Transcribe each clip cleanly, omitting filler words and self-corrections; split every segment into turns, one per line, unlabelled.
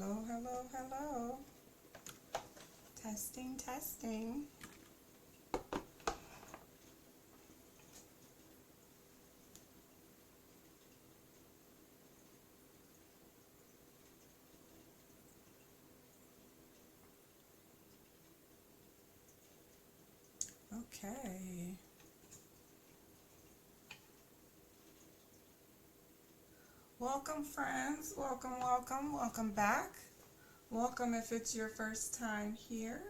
Hello, hello, hello. Testing, testing. Okay. Welcome, friends. Welcome, welcome, welcome back. Welcome if it's your first time here.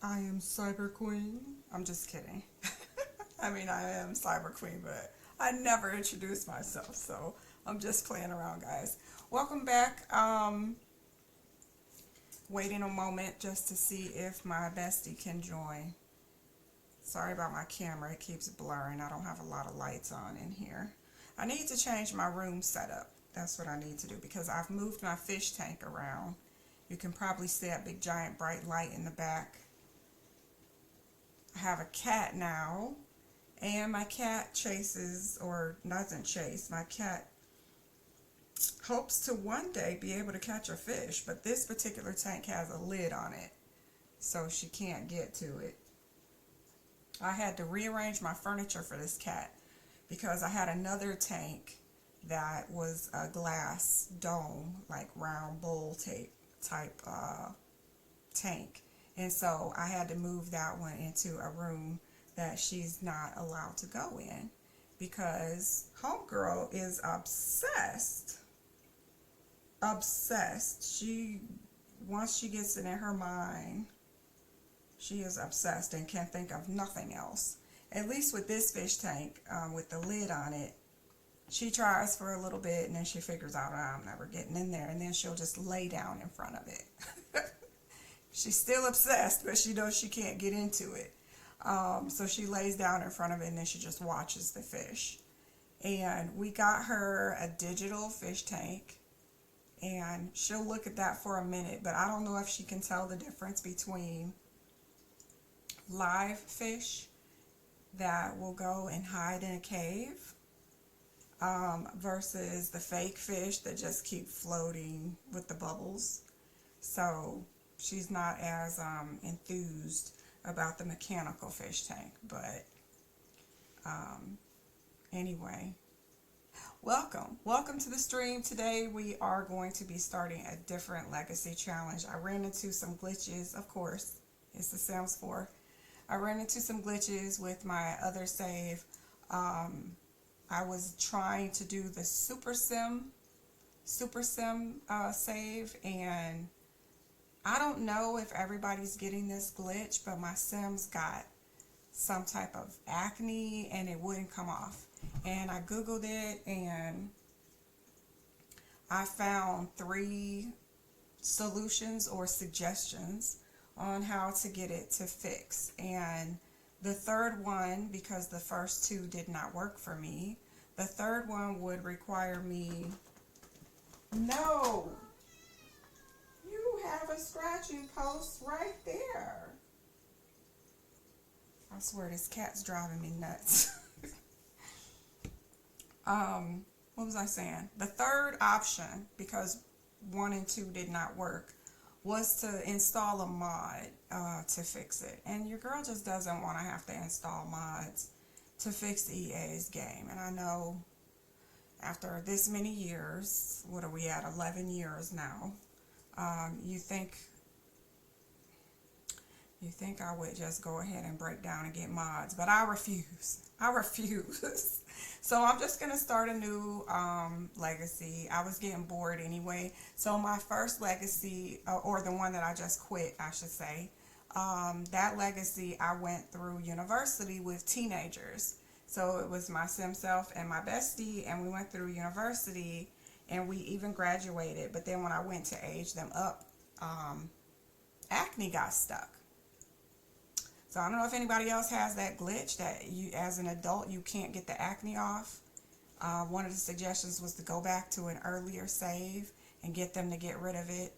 I am Cyber Queen. I'm just kidding. I mean, I am Cyber Queen, but I never introduced myself, so I'm just playing around, guys. Welcome back. Waiting a moment just to see if my bestie can join. Sorry about my camera, it keeps blurring. I don't have a lot of lights on in here. I need to change my room setup. That's what I need to do because I've moved my fish tank around. You can probably see that big giant bright light in the back. I have a cat now, and my cat chases, or doesn't chase, my cat hopes to one day be able to catch a fish, but this particular tank has a lid on it, so she can't get to it. I had to rearrange my furniture for this cat because I had another tank that was a glass dome, like round bowl type tank. And so I had to move that one into a room that she's not allowed to go in because homegirl is obsessed. Obsessed. Once she gets it in her mind, she is obsessed and can't think of nothing else. At least with this fish tank, with the lid on it, she tries for a little bit and then she figures out, I'm never getting in there. And then she'll just lay down in front of it. She's still obsessed, but she knows she can't get into it. So she lays down in front of it and then she just watches the fish. And we got her a digital fish tank. And she'll look at that for a minute, but I don't know if she can tell the difference between live fish that will go and hide in a cave versus the fake fish that just keep floating with the bubbles. So she's not as enthused about the mechanical fish tank, but anyway, welcome to the stream. Today we are going to be starting a different legacy challenge. I ran into some glitches, of course, it's the Sims 4. I ran into some glitches with my other save. I was trying to do the Super Sim save, and I don't know if everybody's getting this glitch, but my Sims got some type of acne and it wouldn't come off. And I Googled it and I found 3 solutions or suggestions on how to get it to fix. And the third one, because the first 2 did not work for me, the third one would require me... No! You have a scratching post right there. I swear this cat's driving me nuts. What was I saying? The third option, because 1 and 2 did not work, was to install a mod to fix it. And your girl just doesn't want to have to install mods to fix EA's game. And I know after this many years, what are we at, 11 years now, you think I would just go ahead and break down and get mods, but I refuse. I refuse. So I'm just going to start a new legacy. I was getting bored anyway. So my first legacy, or the one that I just quit, I should say, that legacy I went through university with teenagers. So it was my sim self and my bestie, and we went through university and we even graduated. But then when I went to age them up, acne got stuck. So I don't know if anybody else has that glitch that you, as an adult, you can't get the acne off. One of the suggestions was to go back to an earlier save and get them to get rid of it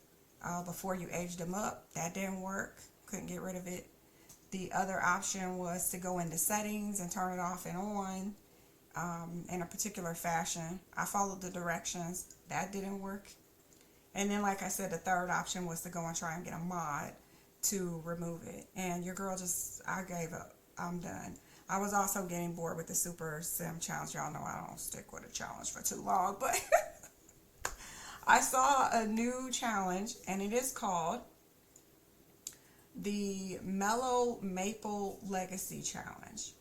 before you aged them up. That didn't work. Couldn't get rid of it. The other option was to go into settings and turn it off and on in a particular fashion. I followed the directions. That didn't work. And then, like I said, the third option was to go and try and get a mod to remove it. And your girl just, I gave up. I'm done. I was also getting bored with the Super Sim Challenge. Y'all know I don't stick with a challenge for too long, but I saw a new challenge, and it is called the Mellow Maple Legacy Challenge.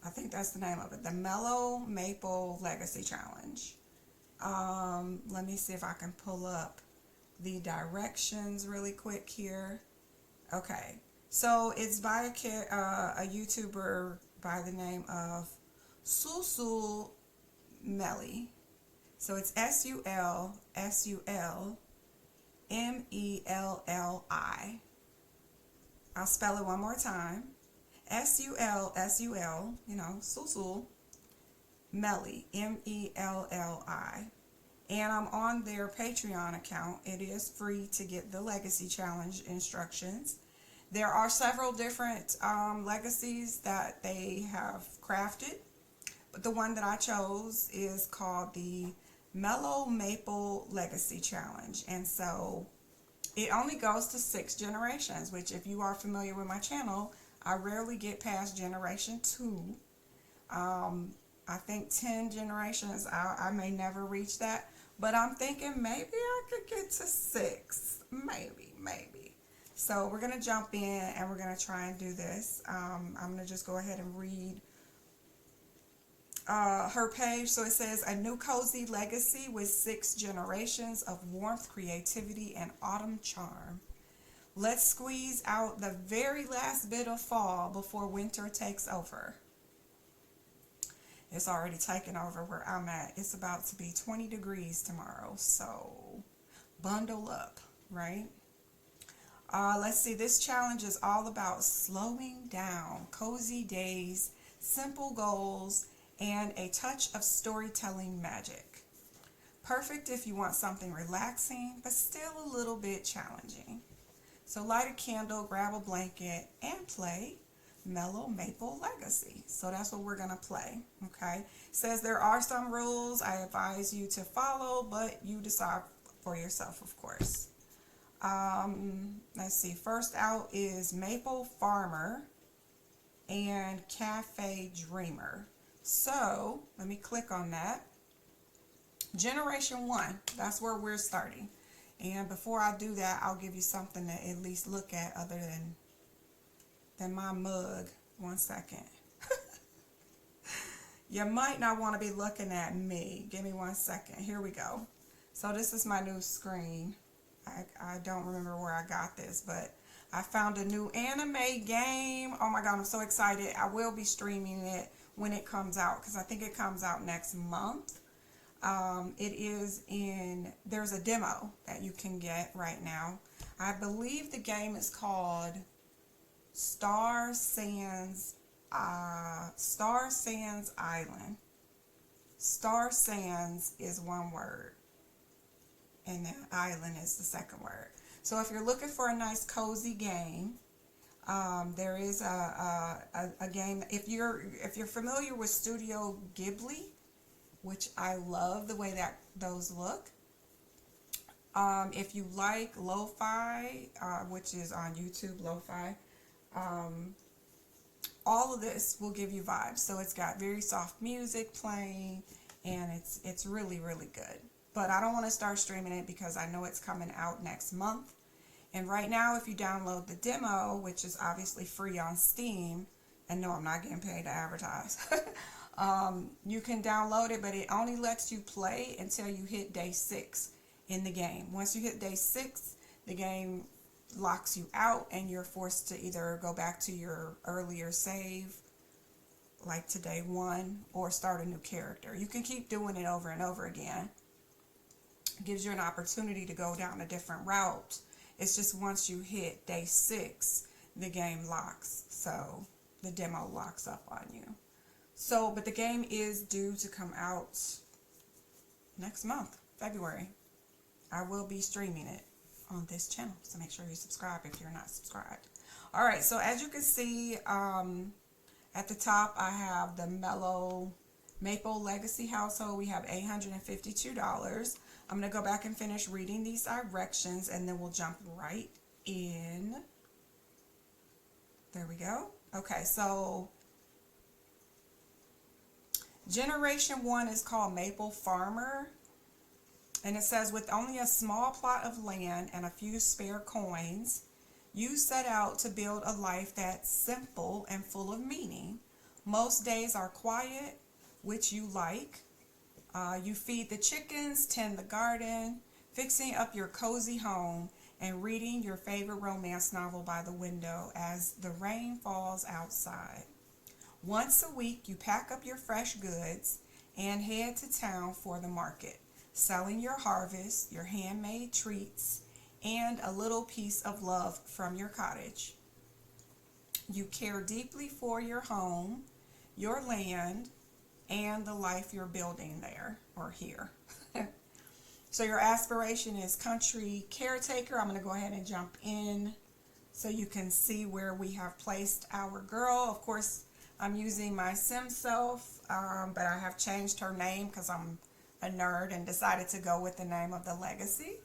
I think that's the name of it. The Mellow Maple Legacy Challenge. Let me see if I can pull up the directions really quick here. Okay, so it's by a YouTuber by the name of Sulsul Melli. So it's SULSULMELLI. I'll spell it one more time. SULSUL, Sulsul Melli, MELLI. And I'm on their Patreon account. It is free to get the Legacy Challenge instructions. There are several different legacies that they have crafted, but the one that I chose is called the Mellow Maple Legacy Challenge. And so it only goes to 6 generations, which, if you are familiar with my channel, I rarely get past generation 2. I think 10 generations, I may never reach that. But I'm thinking maybe I could get to 6. Maybe. So we're going to jump in and we're going to try and do this. I'm going to just go ahead and read her page. So it says, a new cozy legacy with 6 generations of warmth, creativity, and autumn charm. Let's squeeze out the very last bit of fall before winter takes over. It's already taken over where I'm at. It's about to be 20 degrees tomorrow, so bundle up, right? Let's see, this challenge is all about slowing down, cozy days, simple goals, and a touch of storytelling magic. Perfect if you want something relaxing, but still a little bit challenging. So light a candle, grab a blanket, and play Mellow Maple Legacy. So that's what we're going to play, okay? It says there are some rules I advise you to follow, but you decide for yourself, of course. Let's see. First out is Maple Farmer and Cafe Dreamer. So let me click on that. Generation 1, that's where we're starting. And before I do that, I'll give you something to at least look at other than my mug. One second. You might not want to be looking at me. Give me 1 second. Here we go. So this is my new screen. I don't remember where I got this, but I found a new anime game. Oh my God, I'm so excited. I will be streaming it when it comes out, because I think it comes out next month. There's a demo that you can get right now. I believe the game is called Star Sands Island. Star Sands is one word, and then island is the second word. So if you're looking for a nice cozy game, there is a game. If you're familiar with Studio Ghibli, which I love the way that those look. If you like lo-fi, which is on YouTube, lo-fi, all of this will give you vibes. So it's got very soft music playing, and it's really, really good. But I don't want to start streaming it because I know it's coming out next month. And right now, if you download the demo, which is obviously free on Steam, and no, I'm not getting paid to advertise, you can download it, but it only lets you play until you hit day 6 in the game. Once you hit day 6, the game locks you out, and you're forced to either go back to your earlier save, like to day 1, or start a new character. You can keep doing it over and over again. It gives you an opportunity to go down a different route. It's just once you hit day 6, the game locks. So the demo locks up on you. So, but the game is due to come out next month, February. I will be streaming it on this channel, so make sure you subscribe if you're not subscribed. All right, so as you can see, at the top, I have the Mellow Maple Legacy Household. We have $852. I'm going to go back and finish reading these directions, and then we'll jump right in. There we go. Okay, so Generation 1 is called Maple Farmer. And it says, with only a small plot of land and a few spare coins, you set out to build a life that's simple and full of meaning. Most days are quiet, which you like. You feed the chickens, tend the garden, fixing up your cozy home, and reading your favorite romance novel by the window as the rain falls outside. Once a week, you pack up your fresh goods and head to town for the market, selling your harvest, your handmade treats, and a little piece of love from your cottage. You care deeply for your home, your land, and the life you're building there or here. So your aspiration is country caretaker. I'm going to go ahead and jump in so you can see where we have placed our girl. Of course, I'm using my sim self, but I have changed her name because I'm a nerd and decided to go with the name of the legacy.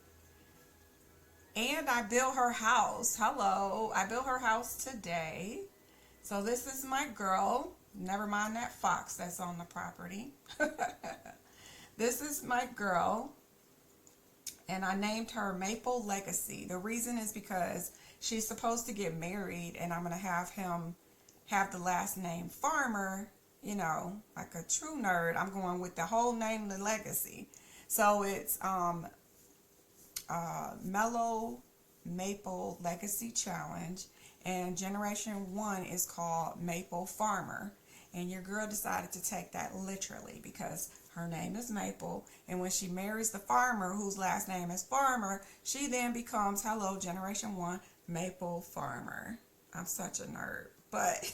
And I built her house. Hello, I built her house today. So this is my girl. Never mind that fox that's on the property. This is my girl, and I named her Maple Legacy. The reason is because she's supposed to get married, and I'm going to have him have the last name Farmer. You know, like a true nerd, I'm going with the whole name of the legacy. So it's Mellow Maple Legacy Challenge, and Generation 1 is called Maple Farmer. And your girl decided to take that literally because her name is Maple, and when she marries the farmer whose last name is Farmer, she then becomes, hello, Generation 1, Maple Farmer. I'm such a nerd, but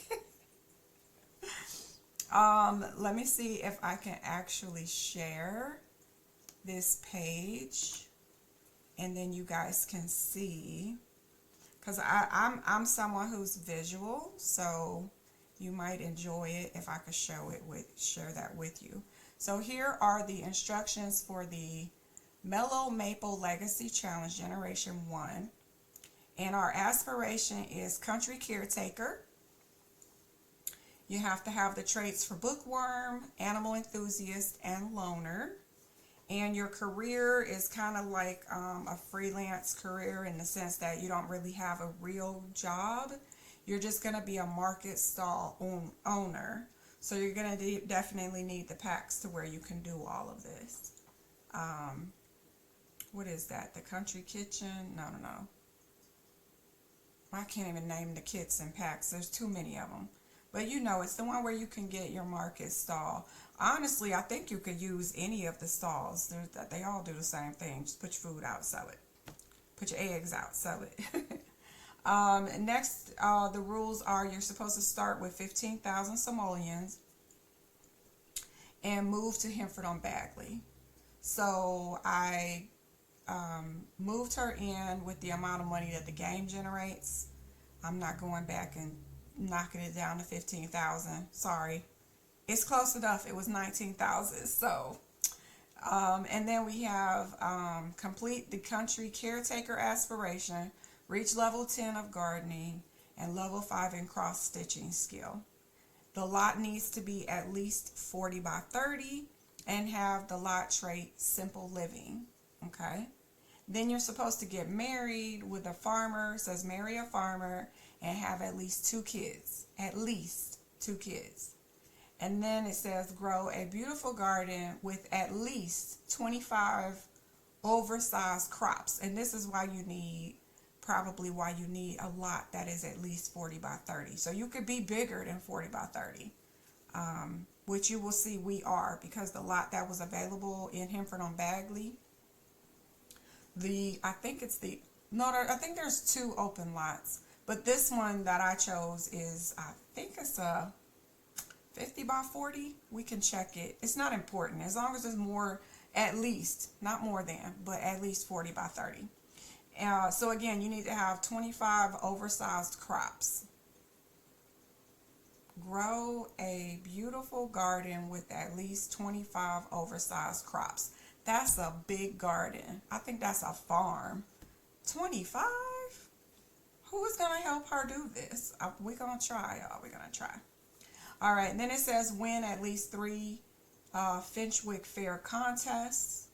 let me see if I can actually share this page, and then you guys can see, because I'm someone who's visual, so you might enjoy it if I could share that with you. So here are the instructions for the Mellow Maple Legacy Challenge Generation 1. And our aspiration is country caretaker. You have to have the traits for bookworm, animal enthusiast, and loner. And your career is kind of like a freelance career in the sense that you don't really have a real job. You're just going to be a market stall owner. So you're going to definitely need the packs to where you can do all of this. What is that? The country kitchen? No. I can't even name the kits and packs. There's too many of them. But you know, it's the one where you can get your market stall. Honestly, I think you could use any of the stalls. They all do the same thing. Just put your food out, sell it. Put your eggs out, sell it. Next, the rules are you're supposed to start with 15,000 simoleons and move to Henford-on-Bagley. So I moved her in with the amount of money that the game generates. I'm not going back and knocking it down to 15,000. Sorry. It's close enough. It was 19,000. So, and then we have complete the country caretaker aspiration, reach level 10 of gardening, and level 5 in cross stitching skill. The lot needs to be at least 40 by 30 and have the lot trait simple living. Okay. Then you're supposed to get married with a farmer. It says marry a farmer and have at least 2 kids. At least 2 kids. And then it says grow a beautiful garden with at least 25 oversized crops. And this is why you need, probably why you need a lot that is at least 40 by 30. So you could be bigger than 40 by 30. Which you will see we are, because the lot that was available in Henford-on-Bagley, I think there's 2 open lots, but this one that I chose is, I think it's a 50 by 40. We can check it. It's not important as long as there's more, at least, not more than, but at least 40 by 30. So again, you need to have 25 oversized crops. Grow a beautiful garden with at least 25 oversized crops. That's a big garden. I think that's a farm. 25? Who is going to help her do this? We're going to try, y'all. We're going to try. All right. And then it says win at least 3 Finchwick Fair contests,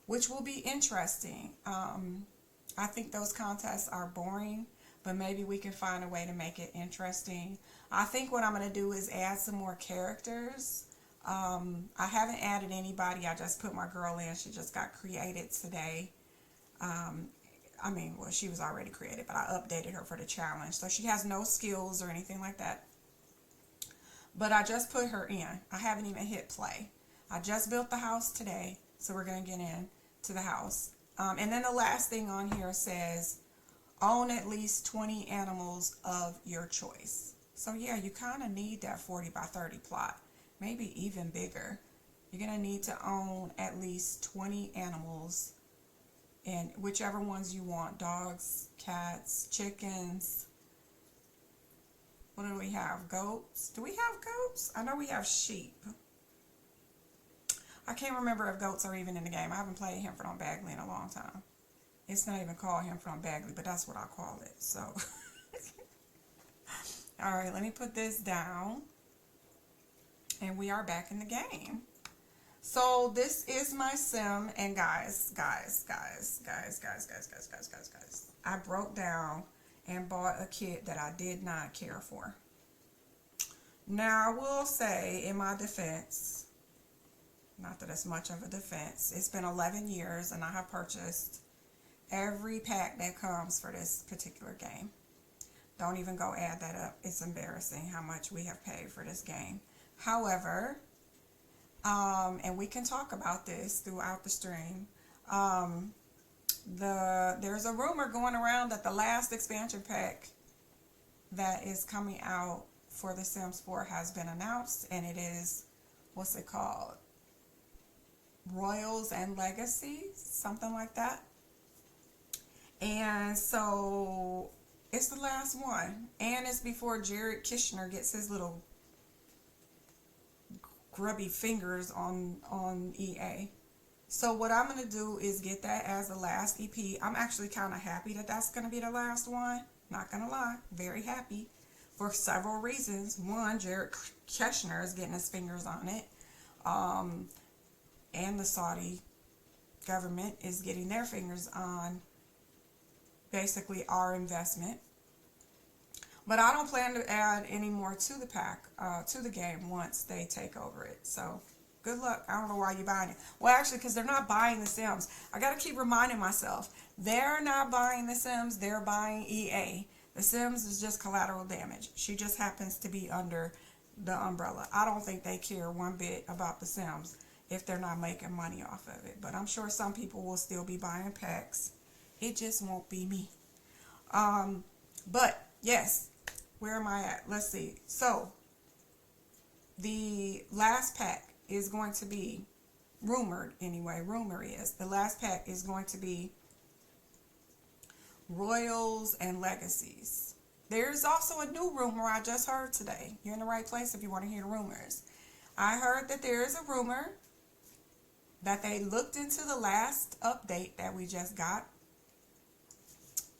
which will be interesting. I think those contests are boring, but maybe we can find a way to make it interesting. I think what I'm going to do is add some more characters. I haven't added anybody. I just put my girl in. She just got created today. I mean, well, she was already created, but I updated her for the challenge. So she has no skills or anything like that. But I just put her in. I haven't even hit play. I just built the house today, so we're going to get in to the house. And then the last thing on here says, own at least 20 animals of your choice. So yeah, you kind of need that 40 by 30 plot, maybe even bigger. You're going to need to own at least 20 animals, and whichever ones you want: dogs, cats, chickens. What do we have? Goats? Do we have goats? I know we have sheep. I can't remember if goats are even in the game. I haven't played Henford on Bagley in a long time. It's not even called Henford on Bagley, but that's what I call it. So, all right, let me put this down. And we are back in the game. So this is my sim, and guys, I broke down and bought a kit that I did not care for. Now, I will say, in my defense, not that it's much of a defense, it's been 11 years and I have purchased every pack that comes for this particular game. Don't even go add that up. It's embarrassing how much we have paid for this game. However, and we can talk about this throughout the stream, there's a rumor going around that the last expansion pack that is coming out for The Sims 4 has been announced, and it is, what's it called? Royals and Legacies, something like that. And so it's the last one, and it's before Jared Kushner gets his little grubby fingers on EA. So what I'm going to do is get that as the last EP. I'm actually kind of happy that that's going to be the last one. Not going to lie. Very happy for several reasons. One, Jared Kushner is getting his fingers on it. And the Saudi government is getting their fingers on basically our investment. But I don't plan to add any more to the pack, to the game once they take over it. So, good luck. I don't know why you're buying it. Well, actually, because they're not buying The Sims. I got to keep reminding myself. They're not buying The Sims. They're buying EA. The Sims is just collateral damage. She just happens to be under the umbrella. I don't think they care one bit about The Sims if they're not making money off of it. But I'm sure some people will still be buying packs. It just won't be me. But, yes. Where am I at? Let's see. So, the last pack is going to be, rumored anyway, rumor is, the last pack is going to be Royals and Legacies. There's also a new rumor I just heard today. You're in the right place if you want to hear the rumors. I heard that there is a rumor that they looked into the last update that we just got,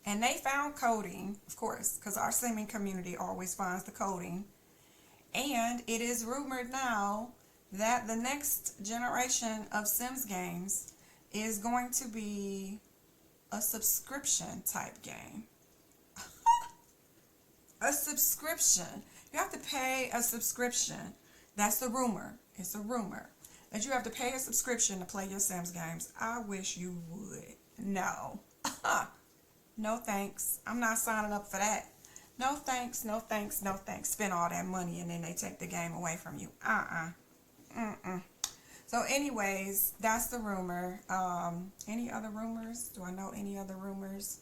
and they found coding, of course, because our simming community always finds the coding. And it is rumored now that the next generation of Sims games is going to be a subscription type game. A subscription. You have to pay a subscription. That's the rumor. It's a rumor that you have to pay a subscription to play your Sims games. I wish you would. No. No thanks. I'm not signing up for that. No thanks, no thanks, no thanks. Spend all that money and then they take the game away from you. So anyways, that's the rumor. Any other rumors? Do I know any other rumors?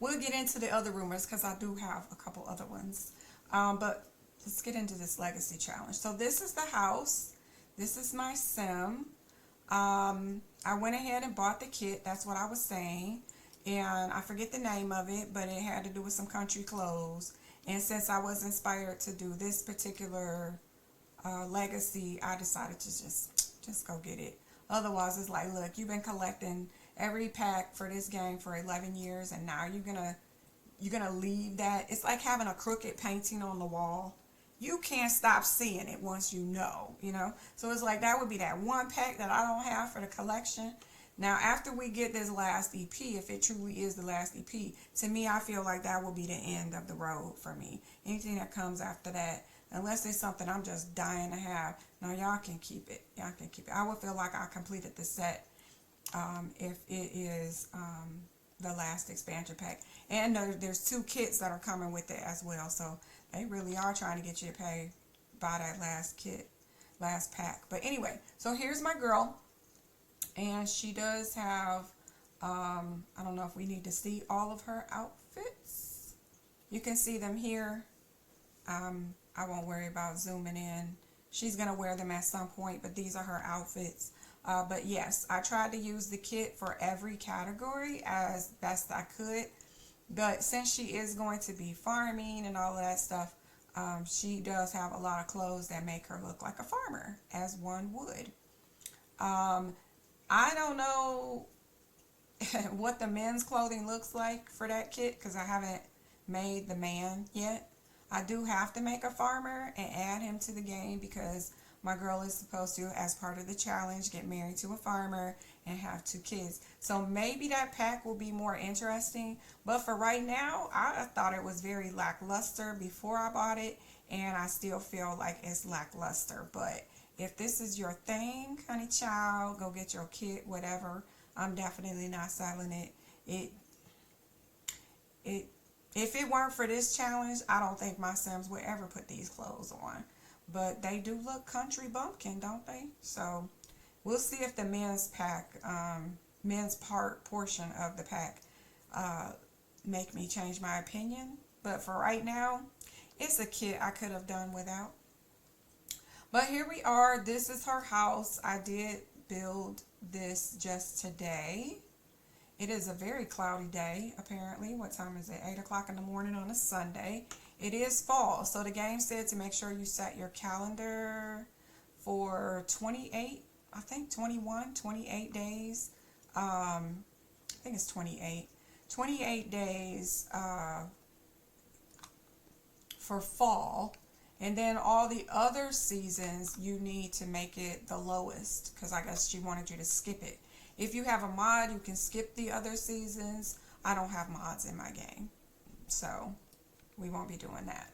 We'll get into the other rumors because I do have a couple other ones. But let's get into this legacy challenge. So this is the house. This is my sim. I went ahead and bought the kit. That's what I was saying. And I forget the name of it, but it had to do with some country clothes. And since I was inspired to do this particular legacy, I decided to just go get it. Otherwise, it's like, look, you've been collecting every pack for this game for 11 years, and now you're gonna leave that. It's like having a crooked painting on the wall. You can't stop seeing it once you know. So it's like that would be that one pack that I don't have for the collection. Now, after we get this last EP, if it truly is the last EP, to me, I feel like that will be the end of the road for me. Anything that comes after that, unless it's something I'm just dying to have, no, y'all can keep it. Y'all can keep it. I would feel like I completed the set if it is the last expansion pack. And there's 2 kits that are coming with it as well. So they really are trying to get you to buy that last pack. But anyway, so here's my girl. And she does have, I don't know if we need to see all of her outfits. You can see them here. I won't worry about zooming in. She's going to wear them at some point, but these are her outfits. But yes, I tried to use the kit for every category as best I could. But since she is going to be farming and all of that stuff, she does have a lot of clothes that make her look like a farmer, as one would. I don't know what the men's clothing looks like for that kit because I haven't made the man yet. I do have to make a farmer and add him to the game because my girl is supposed to, as part of the challenge, get married to a farmer and have 2 kids. So maybe that pack will be more interesting. But for right now, I thought it was very lackluster before I bought it, and I still feel like it's lackluster. But if this is your thing, honey child, go get your kit, whatever. I'm definitely not selling it. If it weren't for this challenge, I don't think my Sims would ever put these clothes on. But they do look country bumpkin, don't they? So we'll see if the men's pack, portion of the pack make me change my opinion. But for right now, it's a kit I could have done without. But here we are. This is her house. I did build this just today. It is a very cloudy day, apparently. What time is it? 8 o'clock in the morning on a Sunday. It is fall, so the game said to make sure you set your calendar for 28, I think 21, 28 days. I think it's 28. 28 days for fall. And then all the other seasons, you need to make it the lowest because I guess she wanted you to skip it. If you have a mod, you can skip the other seasons. I don't have mods in my game, so we won't be doing that.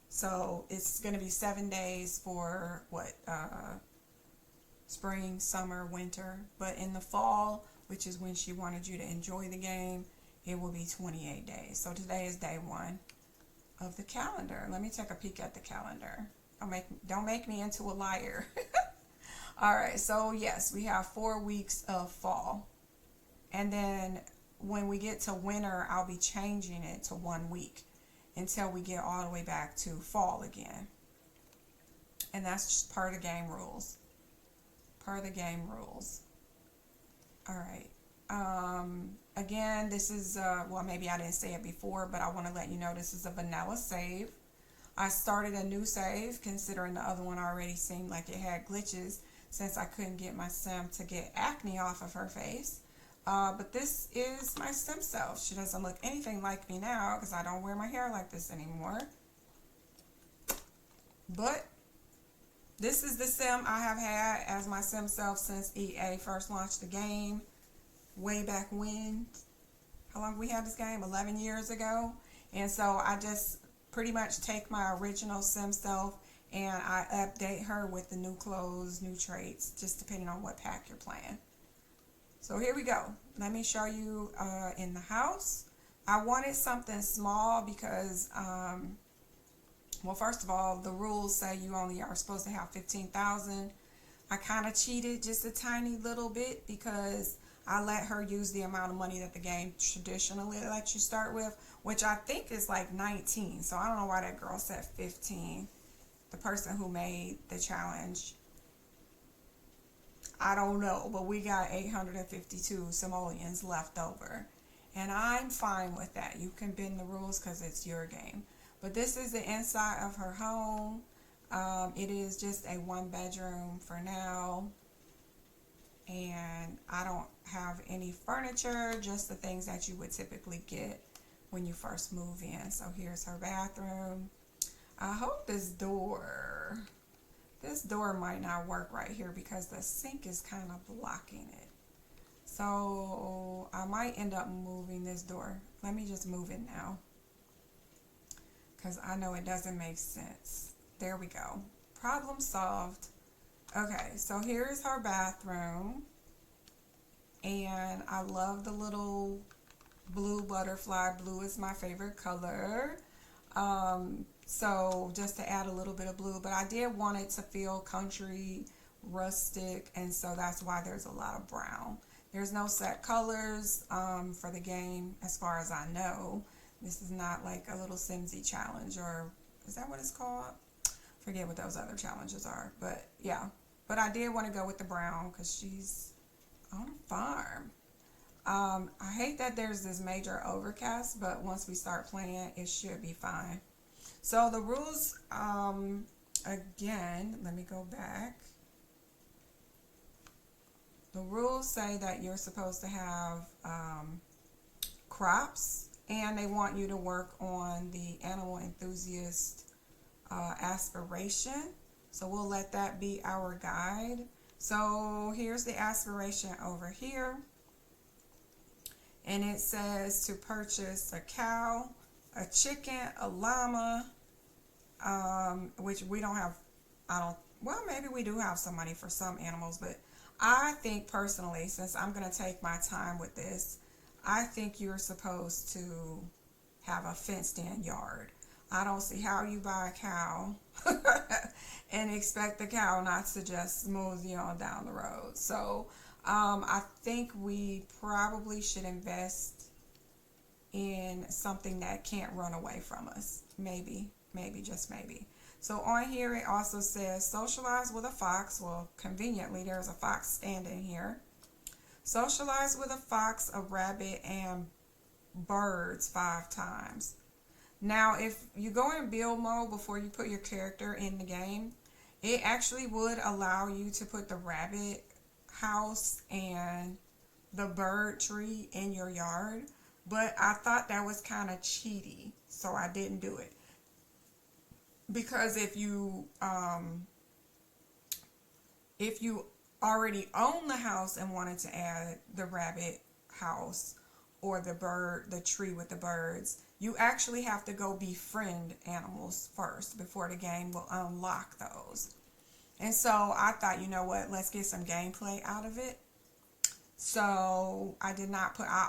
So it's going to be 7 days for spring, summer, winter. But in the fall, which is when she wanted you to enjoy the game, it will be 28 days. So today is day 1 of the calendar. Let me take a peek at the calendar. Don't make me into a liar. All right, so yes, we have 4 weeks of fall. And then when we get to winter, I'll be changing it to 1 week until we get all the way back to fall again. And that's just part of the game rules. Part of the game rules. All right. Again, this is, well, maybe I didn't say it before, but I want to let you know this is a vanilla save. I started a new save, considering the other one already seemed like it had glitches, since I couldn't get my Sim to get acne off of her face. But this is my Sim self. She doesn't look anything like me now, because I don't wear my hair like this anymore. But this is the Sim I have had as my Sim self since EA first launched the game. Way back when. How long we had this game? 11 years ago. And so I just pretty much take my original Sim self and I update her with the new clothes, new traits, just depending on what pack you're playing. So here we go. Let me show you in the house. I wanted something small because, well, first of all, the rules say you only are supposed to have 15,000. I kind of cheated just a tiny little bit because I let her use the amount of money that the game traditionally lets you start with, which I think is like 19. So I don't know why that girl said 15. The person who made the challenge, I don't know, but we got 852 simoleons left over. And I'm fine with that. You can bend the rules because it's your game. But this is the inside of her home. It is just a 1 bedroom for now. and I don't have any furniture, just the things that you would typically get when you first move in. So here's her bathroom. I hope this door might not work right here because the sink is kind of blocking it. So I might end up moving this door. Let me just move it now, because I know it doesn't make sense. There we go. Problem solved. Okay, so here's her bathroom. And I love the little blue butterfly. Blue is my favorite color. So just to add a little bit of blue, but I did want it to feel country, rustic, and so that's why there's a lot of brown. There's no set colors for the game as far as I know. This is not like a little Simsy challenge, or is that what it's called? Forget what those other challenges are, but yeah. But I did want to go with the brown because she's on a farm. I hate that there's this major overcast, but once we start playing, it should be fine. So the rules, again, let me go back. The rules say that you're supposed to have crops, and they want you to work on the animal enthusiast aspiration. So we'll let that be our guide. So here's the aspiration over here. And it says to purchase a cow, a chicken, a llama, which we don't have, well, maybe we do have some money for some animals, but I think personally, since I'm going to take my time with this, I think you're supposed to have a fenced-in yard. I don't see how you buy a cow and expect the cow not to just mosey on down the road. So I think we probably should invest in something that can't run away from us. Maybe, just maybe. So on here it also says socialize with a fox. Well, conveniently there's a fox standing here. Socialize with a fox, a rabbit, and birds 5 times. Now, if you go in build mode before you put your character in the game, it actually would allow you to put the rabbit house and the bird tree in your yard, but I thought that was kind of cheaty, so I didn't do it. Because if you already own the house and wanted to add the rabbit house or the tree with the birds, you actually have to go befriend animals first before the game will unlock those. And so I thought, you know what, let's get some gameplay out of it. So I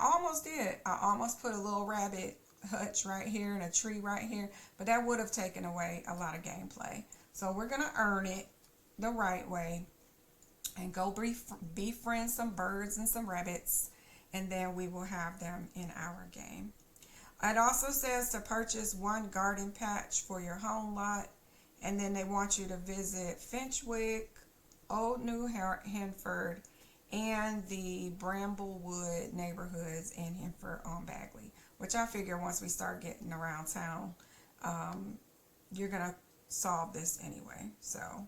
almost put a little rabbit hutch right here and a tree right here, but that would have taken away a lot of gameplay. So we're going to earn it the right way and go befriend some birds and some rabbits, and then we will have them in our game. It also says to purchase 1 garden patch for your home lot, and then they want you to visit Finchwick, Old New Henford, and the Bramblewood neighborhoods in Henford on Bagley, which I figure once we start getting around town, you're going to solve this anyway. So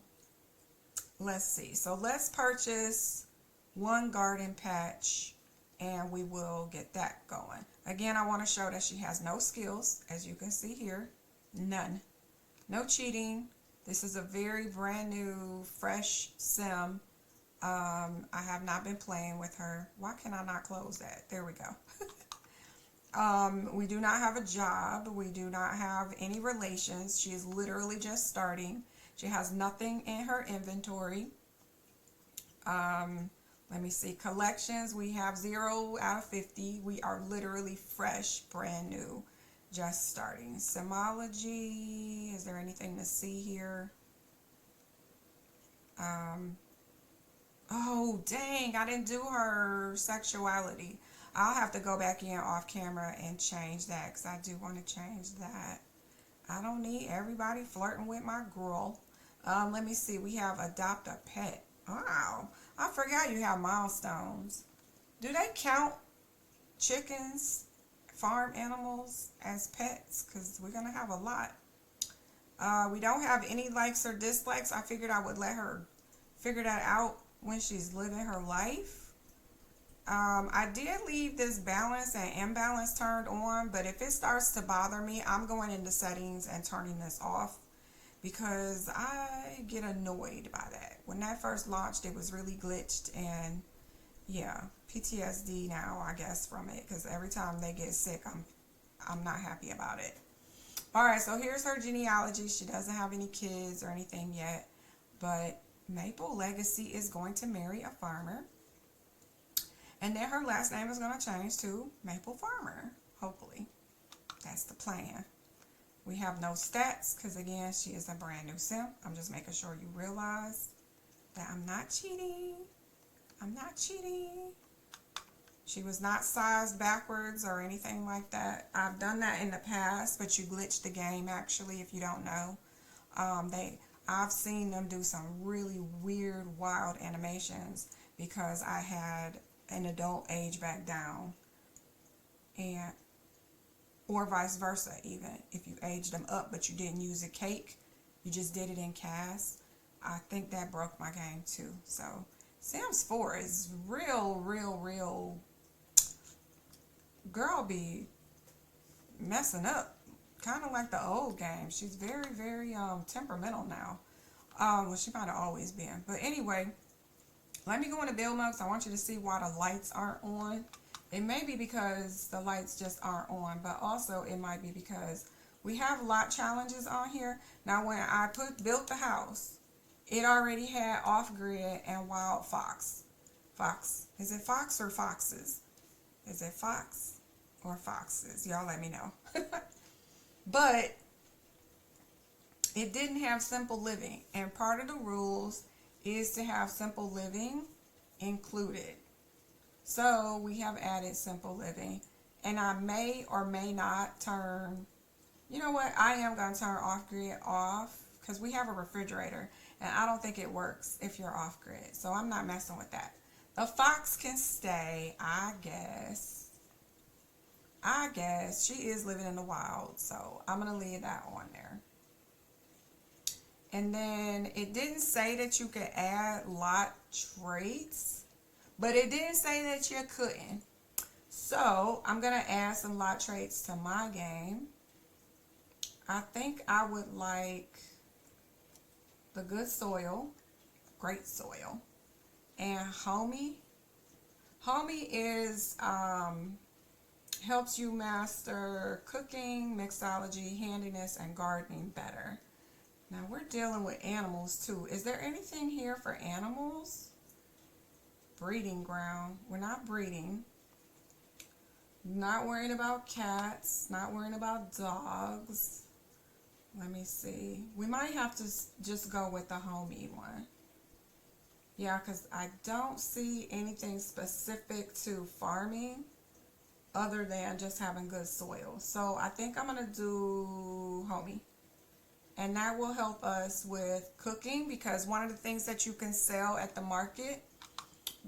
let's see. So let's purchase 1 garden patch, and we will get that going. Again, I want to show that she has no skills, as you can see here. None. No cheating. This is a very brand new, fresh sim. I have not been playing with her. Why can I not close that? There we go. We do not have a job. We do not have any relations. She is literally just starting. She has nothing in her inventory. Let me see. Collections, we have 0 out of 50. We are literally fresh, brand new, just starting. Simology, is there anything to see here? Oh, dang, I didn't do her sexuality. I'll have to go back in off camera and change that, because I do want to change that. I don't need everybody flirting with my girl. Let me see. We have adopt a pet. Wow. I forgot you have milestones. Do they count chickens, farm animals as pets? Because we're going to have a lot. We don't have any likes or dislikes. I figured I would let her figure that out when she's living her life. I did leave this balance and imbalance turned on, but if it starts to bother me, I'm going into settings and turning this off because I get annoyed by that. When that first launched, it was really glitched, and yeah, PTSD now, I guess, from it, because every time they get sick, I'm not happy about it. All right, so here's her genealogy. She doesn't have any kids or anything yet, but Maple Legacy is going to marry a farmer. And then her last name is going to change to Maple Farmer, hopefully. That's the plan. We have no stats because, again, she is a brand new simp. I'm just making sure you realize that I'm not cheating. I'm not cheating. She was not sized backwards or anything like that. I've done that in the past, but you glitch the game, actually, if you don't know. I've seen them do some really weird, wild animations because I had an adult age back down, and or vice versa. Even if you aged them up but you didn't use a cake, you just did it in cast, I think that broke my game too. So Sims 4 is real girl be messing up, kind of like the old game. She's very temperamental now. Well, she might have always been, but anyway, let me go into build mode because I want you to see why the lights aren't on. It may be because the lights just aren't on, but also it might be because we have lot challenges on here. Now, when I built the house, it already had off-grid and wild fox. Fox. Is it fox or foxes? Is it fox or foxes? Y'all let me know. But it didn't have simple living, and part of the rules is to have simple living included. So we have added simple living, and I may or may not turn, you know what, I am going to turn off-grid off because we have a refrigerator, and I don't think it works if you're off-grid, so I'm not messing with that. The fox can stay, I guess. She is living in the wild, so I'm going to leave that on there. And then it didn't say that you could add lot traits, but it didn't say that you couldn't. So I'm going to add some lot traits to my game. I think I would like the good soil, great soil, and homey. Homey is helps you master cooking, mixology, handiness, and gardening better. Now we're dealing with animals too. Is there anything here for animals? Breeding ground. We're not breeding. Not worrying about cats. Not worrying about dogs. Let me see. We might have to just go with the homey one. Yeah, because I don't see anything specific to farming other than just having good soil. So I think I'm going to do homey. And that will help us with cooking, because one of the things that you can sell at the market,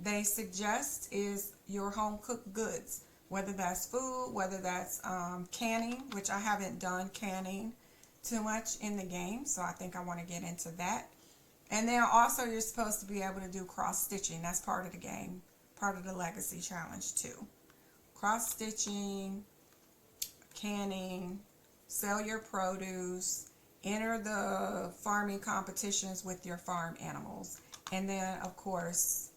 they suggest, is your home cooked goods. Whether that's food, whether that's canning, which I haven't done canning too much in the game, so I think I want to get into that. And then also you're supposed to be able to do cross stitching. That's part of the game, part of the legacy challenge too. Cross stitching, canning, sell your produce, enter the farming competitions with your farm animals, and then of course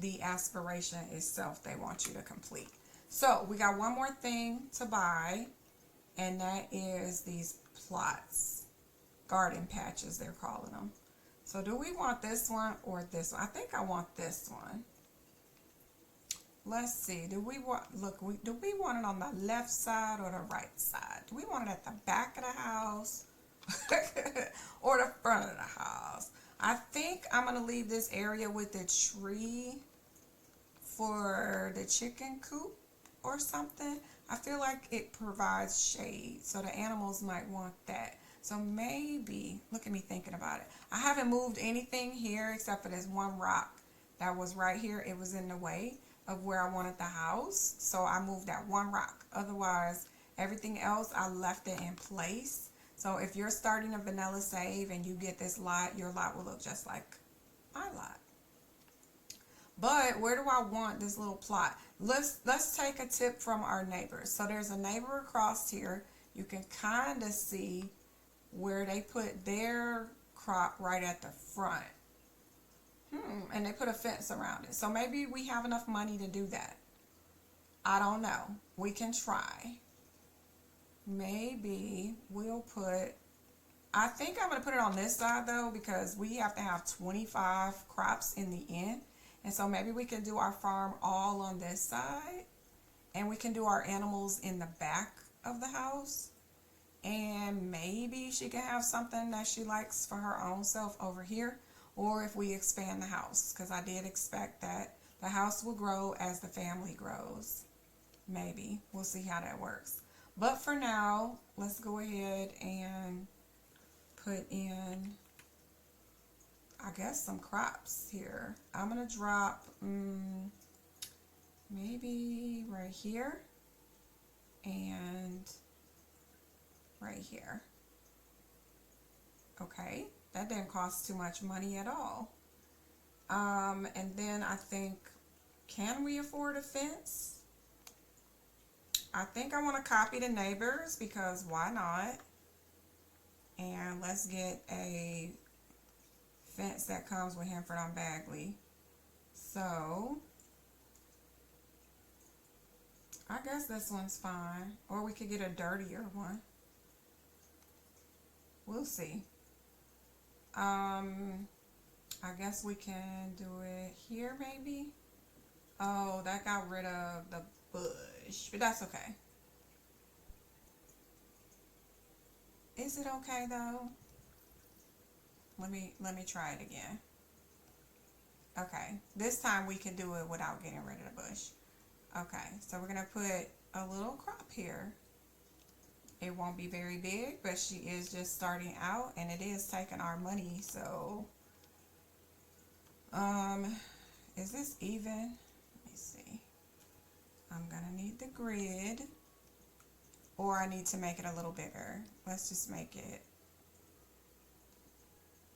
the aspiration itself they want you to complete. So we got one more thing to buy, and that is these plots, garden patches they're calling them. So do we want this one or this one? I think I want this one. Let's see, do we want it on the left side or the right side? Do we want it at the back of the house or the front of the house? I think I'm going to leave this area with the tree for the chicken coop or something. I feel like it provides shade, so the animals might want that. So maybe, look at me thinking about it. I haven't moved anything here except for this one rock that was right here. It was in the way of where I wanted the house, so I moved that one rock. Otherwise, everything else I left it in place. So if you're starting a vanilla save and you get this lot, your lot will look just like my lot. But where do I want this little plot? Let's take a tip from our neighbors. So there's a neighbor across here. You can kind of see where they put their crop right at the front. And they put a fence around it. So maybe we have enough money to do that. I don't know. We can try. Maybe we'll put, I think I'm going to put it on this side though, because we have to have 25 crops in the end. And so maybe we can do our farm all on this side, and we can do our animals in the back of the house. And maybe she can have something that she likes for her own self over here, or if we expand the house, because I did expect that the house will grow as the family grows. Maybe. We'll see how that works. But for now, let's go ahead and put in, I guess, some crops here. I'm going to drop maybe right here and right here. Okay, that didn't cost too much money at all. And then I think, can we afford a fence? I think I want to copy the neighbors, because why not? And let's get a fence that comes with Hanford on Bagley. So I guess this one's fine, or we could get a dirtier one. We'll see. I guess we can do it here maybe. Oh, that got rid of the bush, but that's okay. Is it okay though? Let me try it again. Okay, this time we can do it without getting rid of the bush. Okay, so we're gonna put a little crop here. It won't be very big, but she is just starting out, and it is taking our money. So is this even? Let me see. I'm gonna need the grid, or I need to make it a little bigger. Let's just make it,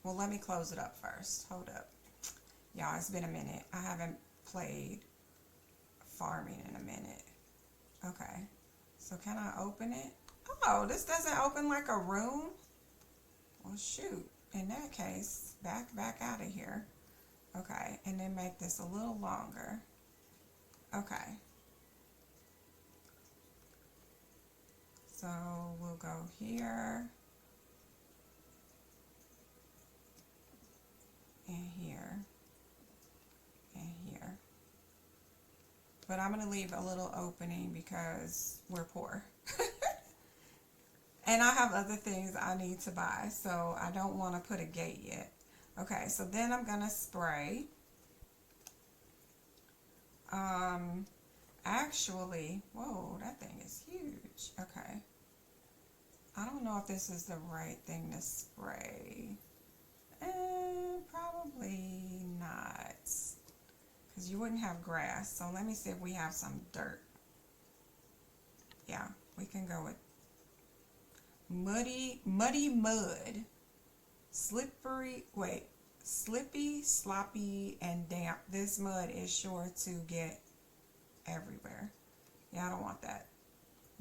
well, let me close it up first. Hold up. Y'all, it's been a minute. I haven't played farming in a minute. Okay, so can I open it? Oh, this doesn't open like a room? Well, shoot. In that case, back out of here. Okay, and then make this a little longer. Okay. So we'll go here and here and here. But I'm going to leave a little opening because we're poor. And I have other things I need to buy, so I don't want to put a gate yet. Okay, so then I'm going to spray. Actually, whoa, that thing is huge. Okay. I don't know if this is the right thing to spray. Probably not, because you wouldn't have grass. So let me see if we have some dirt. Yeah, we can go with muddy mud. Slippery, wait, slippy, sloppy, and damp. This mud is sure to get everywhere. Yeah, I don't want that.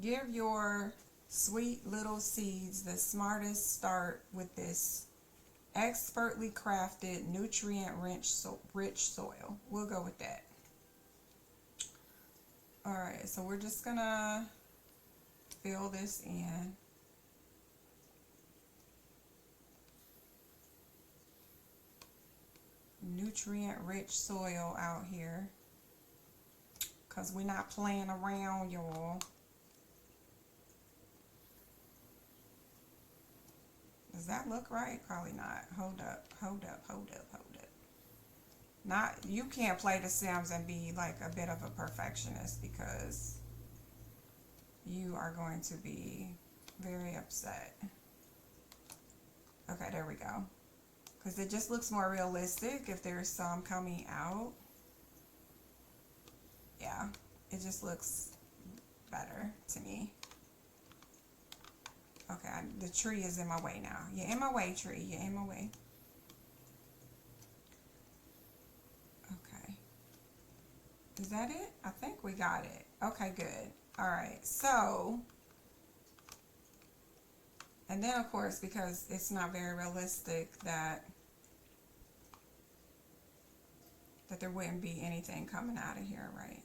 Give your sweet little seeds the smartest start with this expertly crafted, nutrient-rich soil. We'll go with that. Alright, so we're just gonna fill this in. Nutrient-rich soil out here, because we're not playing around, y'all. Does that look right? Probably not. Hold up. Not, you can't play The Sims and be like a bit of a perfectionist, because you are going to be very upset. Okay, there we go. Because it just looks more realistic if there's some coming out. Yeah, it just looks better to me. Okay, the tree is in my way now. You're in my way, tree. You're in my way. Okay. Is that it? I think we got it. Okay, good. All right. So, and then of course, because it's not very realistic that there wouldn't be anything coming out of here, right?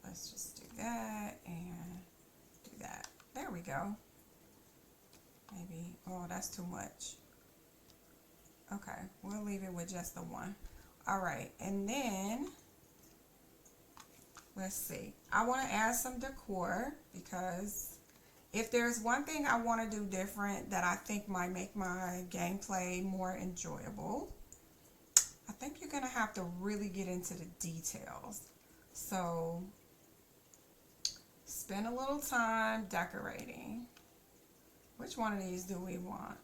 Let's just do that and do that. There we go. Maybe, oh, that's too much. Okay, we'll leave it with just the one. All right, and then let's see. I want to add some decor because if there's one thing I want to do different that I think might make my gameplay more enjoyable, I think you're going to have to really get into the details. So spend a little time decorating. Which one of these do we want?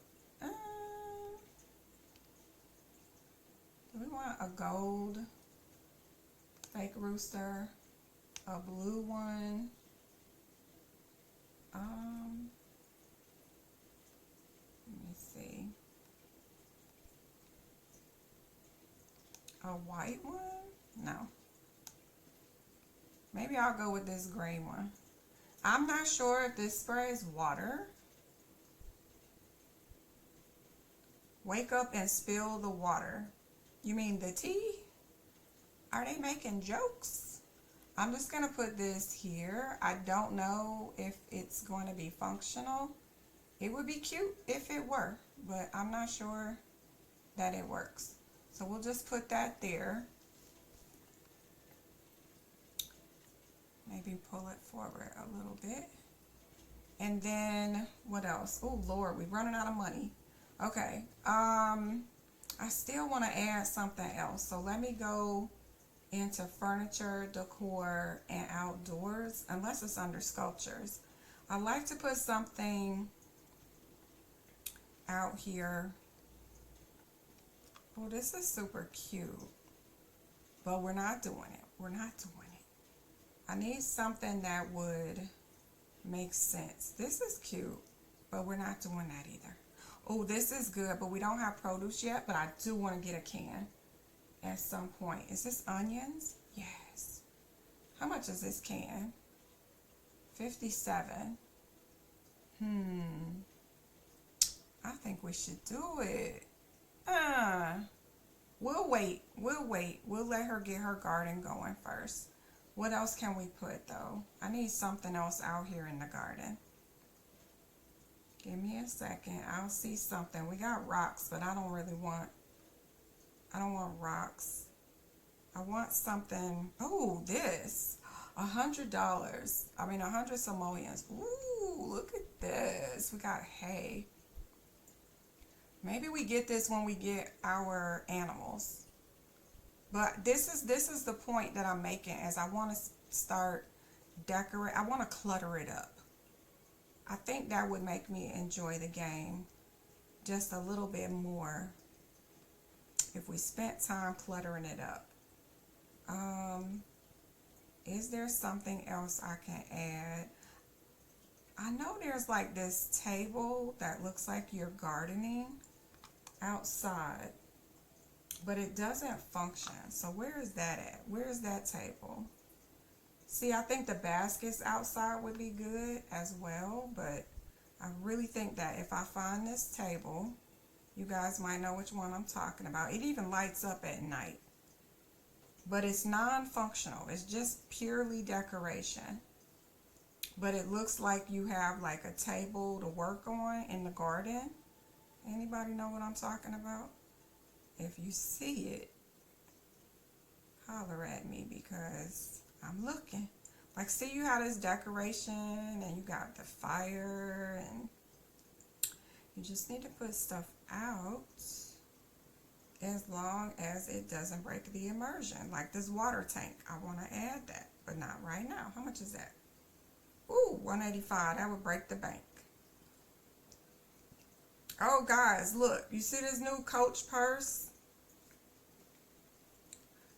Do we want a gold fake rooster? A blue one? Let me see. A white one? No. Maybe I'll go with this gray one. I'm not sure if this sprays water. Wake up and spill the water. You mean the tea? Are they making jokes? I'm just going to put this here. I don't know if it's going to be functional. It would be cute if it were, but I'm not sure that it works. So we'll just put that there. Maybe pull it forward a little bit. And then what else? Oh Lord, we're running out of money. Okay. I still want to add something else. So let me go into furniture, decor, and outdoors, unless it's under sculptures. I like to put something out here. Oh, this is super cute, but we're not doing it. We're not doing it. I need something that would make sense. This is cute, but we're not doing that either. Oh, this is good, but we don't have produce yet, but I do want to get a can at some point. Is this onions? Yes. How much is this can? 57. I think we should do it. We'll wait. We'll wait. We'll let her get her garden going first. What else can we put though? I need something else out here in the garden. Give me a second. I'll see something. We got rocks, but I don't want rocks. I want something. Oh, this. $100. I mean, 100 simoleons. Ooh, look at this. We got hay. Maybe we get this when we get our animals. But this is the point that I'm making, as I want to start decorate. I want to clutter it up. I think that would make me enjoy the game just a little bit more if we spent time cluttering it up. Is there something else I can add? I know there's like this table that looks like you're gardening outside, but it doesn't function. So where is that at? Where is that table? See, I think the baskets outside would be good as well, but I really think that if I find this table, you guys might know which one I'm talking about. It even lights up at night, but it's non-functional. It's just purely decoration. But it looks like you have like a table to work on in the garden. Anybody know what I'm talking about? If you see it, holler at me because I'm looking. Like, see, you have this decoration and you got the fire, and you just need to put stuff out as long as it doesn't break the immersion. Like this water tank, I want to add that, but not right now. How much is that? Ooh, $185. That would break the bank. Oh, guys, look. You see this new Coach purse?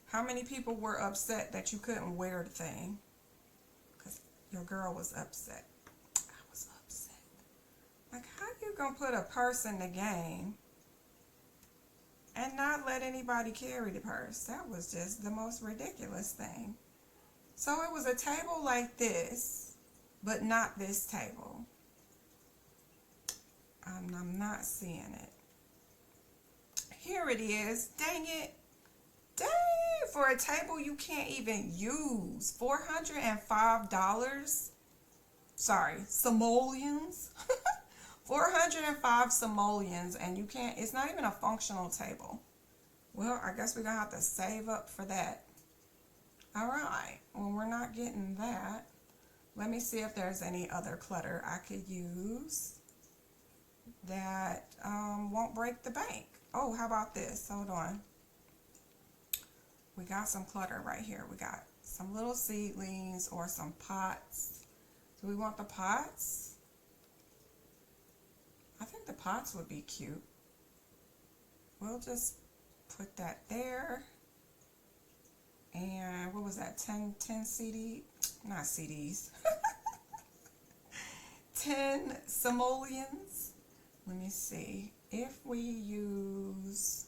How many people were upset that you couldn't wear the thing? Because your girl was upset. I was upset. gonna put a purse in the game and not let anybody carry the purse. That was just the most ridiculous thing. So it was a table like this, but not this table. I'm not seeing it. Here it is. Dang it. Dang, for a table you can't even use. $405. Sorry, simoleons. 405 simoleons, and you can't, it's not even a functional table. Well, I guess we're gonna have to save up for that. All right, well, we're not getting that. Let me see if there's any other clutter I could use that won't break the bank. Oh, how about this? Hold on. We got some clutter right here. We got some little seedlings or some pots. Do we want the pots? I think the pots would be cute. We'll just put that there. And what was that? 10 CD? Not CDs. 10 simoleons. Let me see. If we use,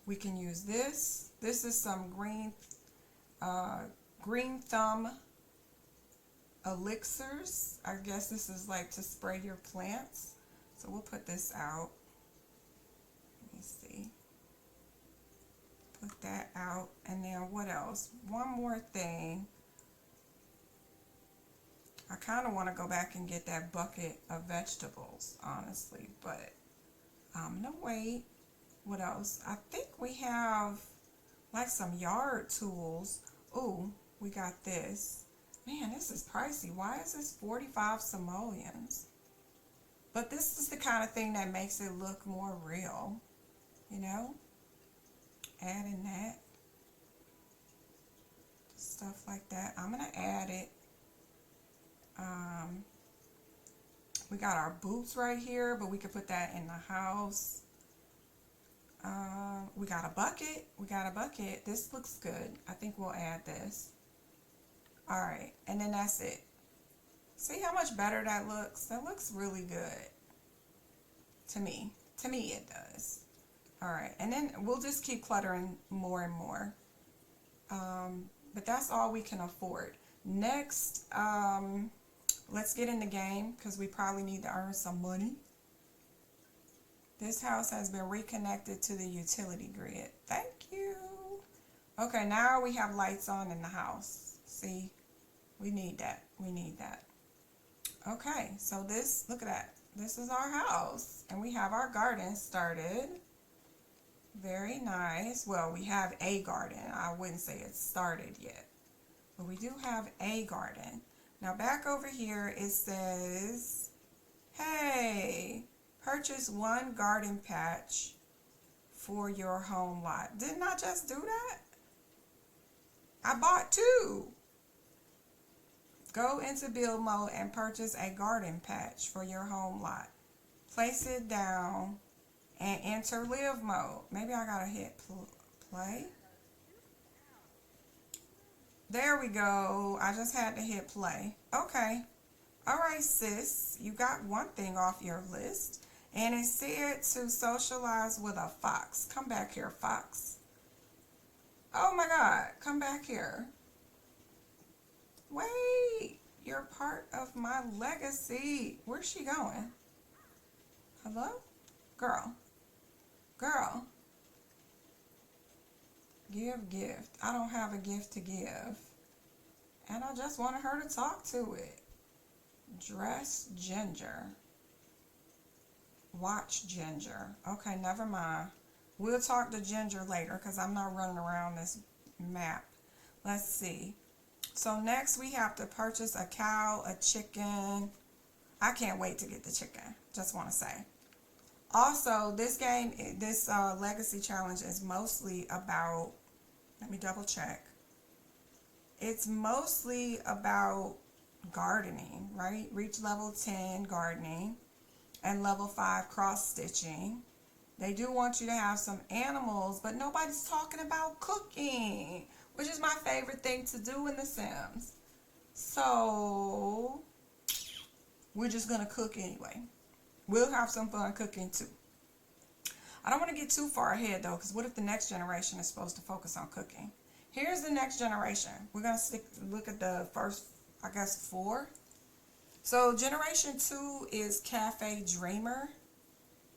we can use this. This is some green thumb elixirs. I guess this is like to spray your plants. So we'll put this out. Let me see. Put that out. And then what else? One more thing. I kind of want to go back and get that bucket of vegetables, honestly, but I'm gonna wait. What else? I think we have like some yard tools. Ooh, we got this. Man, this is pricey. Why is this 45 simoleons? But this is the kind of thing that makes it look more real, you know? Adding that. Stuff like that. I'm gonna add it. We got our boots right here, but we could put that in the house. We got a bucket. This looks good. I think we'll add this. All right, and then that's it. See how much better that looks? That looks really good to me. To me, it does. All right, and then we'll just keep cluttering more and more. But that's all we can afford. Next, let's get in the game because we probably need to earn some money. This house has been reconnected to the utility grid. Thank you. Okay, now we have lights on in the house. See, we need that. We need that. Okay, so this, look at that. This is our house, and we have our garden started. Very nice. Well, we have a garden. I wouldn't say it's started yet, but we do have a garden. Now back over here, it says, hey, purchase 1 garden patch for your home lot. Didn't I just do that? I bought 2. Go into build mode and purchase a garden patch for your home lot. Place it down and enter live mode. Maybe I gotta hit play. There we go. I just had to hit play. Okay. All right, sis. You got one thing off your list. And it said to socialize with a fox. Come back here, fox. Oh my God. Come back here. Wait. You're part of my legacy. Where's she going? Hello? Girl. Girl. Give gift. I don't have a gift to give. And I just wanted her to talk to it. Dress Ginger. Watch Ginger. Okay, never mind. We'll talk to Ginger later because I'm not running around this map. Let's see. So next we have to purchase a cow, a chicken. I can't wait to get the chicken. Just want to say. Also, this game, this legacy challenge is mostly about, let me double check. It's mostly about gardening, right? Reach level 10 gardening and level 5 cross stitching. They do want you to have some animals, but nobody's talking about cooking, which is my favorite thing to do in The Sims. So We're just going to cook anyway. We'll have some fun cooking too. I don't want to get too far ahead though, because what if the next generation is supposed to focus on cooking? Here's the next generation. We're going to look at the first, I guess, 4. So generation 2 is Cafe Dreamer.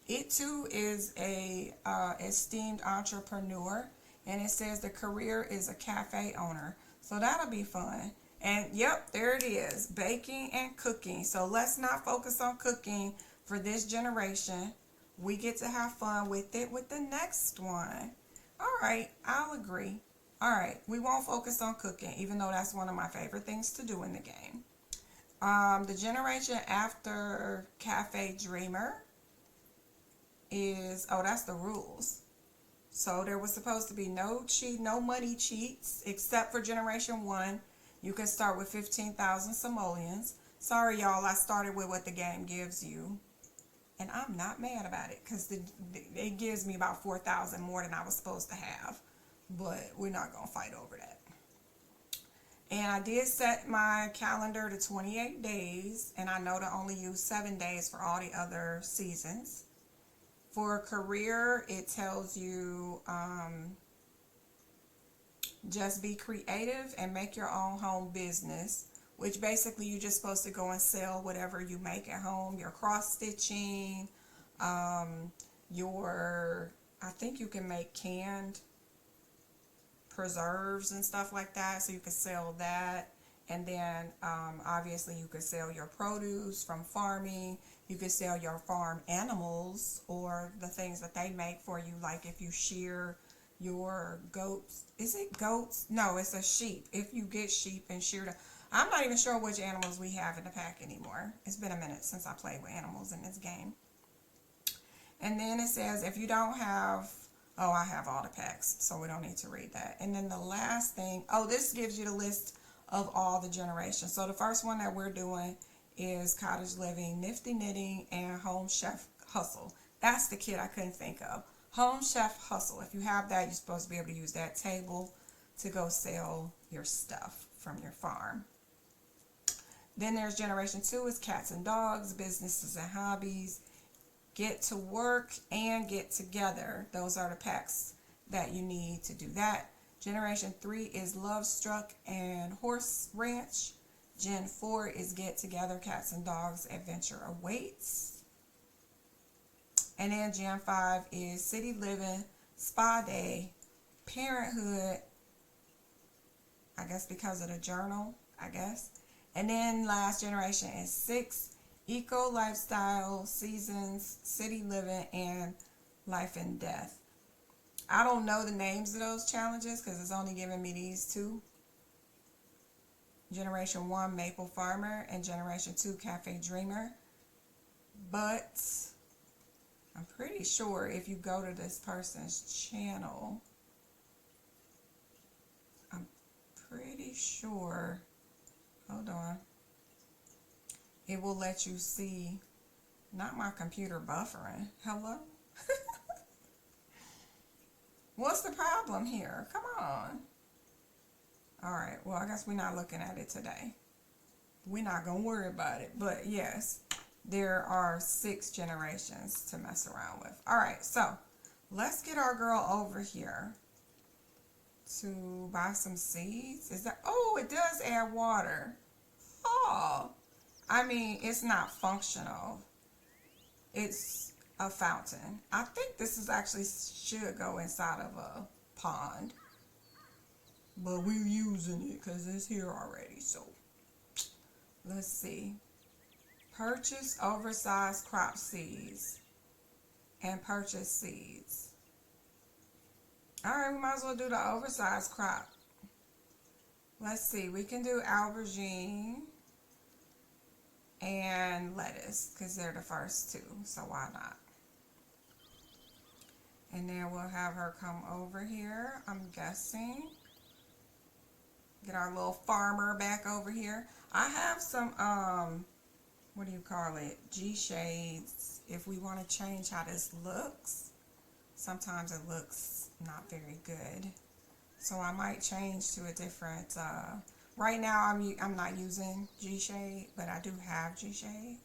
It too is a esteemed entrepreneur, and it says the career is a cafe owner. So that'll be fun. And yep, there it is, baking and cooking. So let's not focus on cooking for this generation. We get to have fun with it with the next one. All right, I'll agree. All right, we won't focus on cooking, even though that's one of my favorite things to do in the game. The generation after Cafe Dreamer is, oh, that's the rules. So there was supposed to be no money cheats, except for generation 1. You can start with 15,000 simoleons. Sorry, y'all, I started with what the game gives you. And I'm not mad about it, because it gives me about 4,000 more than I was supposed to have. But we're not going to fight over that. And I did set my calendar to 28 days, and I know to only use 7 days for all the other seasons. For career, it tells you just be creative and make your own home business, which basically you're just supposed to go and sell whatever you make at home, your cross stitching, I think you can make canned preserves and stuff like that, so you could sell that. And then obviously you could sell your produce from farming. You could sell your farm animals, or the things that they make for you, like if you shear your goats. Is it goats? No, it's a sheep. If you get sheep and shear them. I'm not even sure which animals we have in the pack anymore. It's been a minute since I played with animals in this game. And then it says if you don't have, oh, I have all the packs, so we don't need to read that. And then the last thing, oh, this gives you the list of all the generations. So the first one that we're doing is Cottage Living, Nifty Knitting, and Home Chef Hustle. That's the kit I couldn't think of. Home Chef Hustle. If you have that, you're supposed to be able to use that table to go sell your stuff from your farm. Then there's generation 2 is Cats and Dogs, Businesses and Hobbies, Get to Work, and Get Together. Those are the packs that you need to do that. Generation 3 is Love Struck and Horse Ranch. Gen 4 is Get Together, Cats and Dogs, Adventure Awaits. And then Gen 5 is City Living, Spa Day, Parenthood, I guess because of the journal, I guess. And then last generation is 6, Eco Lifestyle, Seasons, City Living, and Life and Death. I don't know the names of those challenges because it's only giving me these 2. Generation 1, Maple Farmer, and Generation 2, Cafe Dreamer. But I'm pretty sure if you go to this person's channel, I'm pretty sure, hold on, it will let you see, not my computer buffering. Hello? What's the problem here? Come on. All right, well, I guess we're not looking at it today. We're not going to worry about it. But yes, there are 6 generations to mess around with. All right, so let's get our girl over here to buy some seeds. Is that, oh, it does add water. Oh, I mean, it's not functional. It's a fountain. I think this is actually should go inside of a pond. But we're using it because it's here already. So let's see. Purchase oversized crop seeds and purchase seeds. All right, we might as well do the oversized crop. Let's see. We can do aubergine and lettuce because they're the first 2. So why not? And then we'll have her come over here, I'm guessing. Get our little farmer back over here. I have some, what do you call it? G-shades. If we want to change how this looks. Sometimes it looks not very good. So I might change to a different, right now I'm not using G-shade, but I do have G-shade.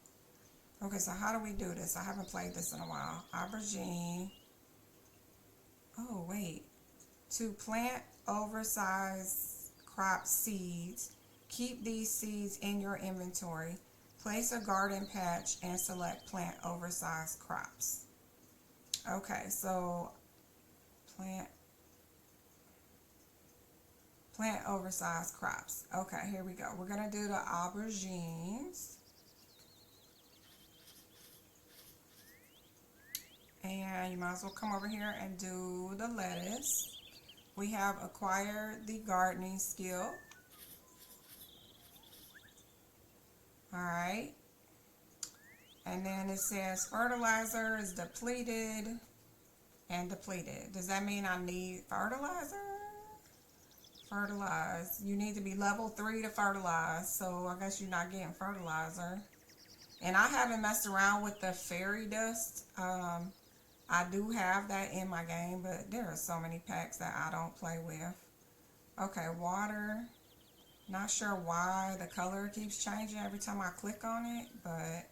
Okay, so how do we do this? I haven't played this in a while. Aubergine. Oh, wait. To plant oversized crop seeds, keep these seeds in your inventory. Place a garden patch and select plant oversized crops. Okay, so plant oversized crops. Okay, here we go. We're going to do the aubergines. And you might as well come over here and do the lettuce. We have acquired the gardening skill. Alright. And then it says fertilizer is depleted and depleted. Does that mean I need fertilizer? Fertilize. You need to be level 3 to fertilize. So I guess you're not getting fertilizer. And I haven't messed around with the fairy dust. I do have that in my game, but there are so many packs that I don't play with. Okay, water. Not sure why the color keeps changing every time I click on it, but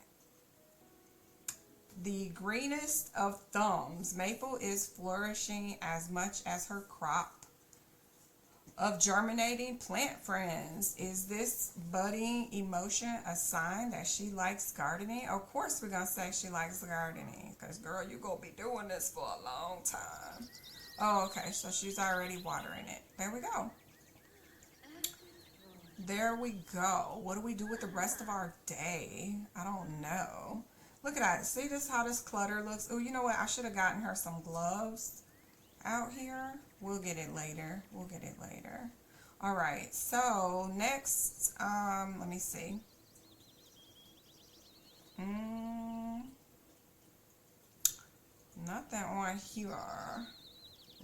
the greenest of thumbs. Maple is flourishing as much as her crop of germinating plant friends. Is this budding emotion a sign that she likes gardening? Of course we're going to say she likes gardening, because girl, you're going to be doing this for a long time. Oh, okay, so she's already watering it. There we go. There we go. What do we do with the rest of our day? I don't know. Look at that. See this, how this clutter looks? Oh, you know what? I should have gotten her some gloves out here. We'll get it later. We'll get it later. All right. So next, let me see. Nothing on here.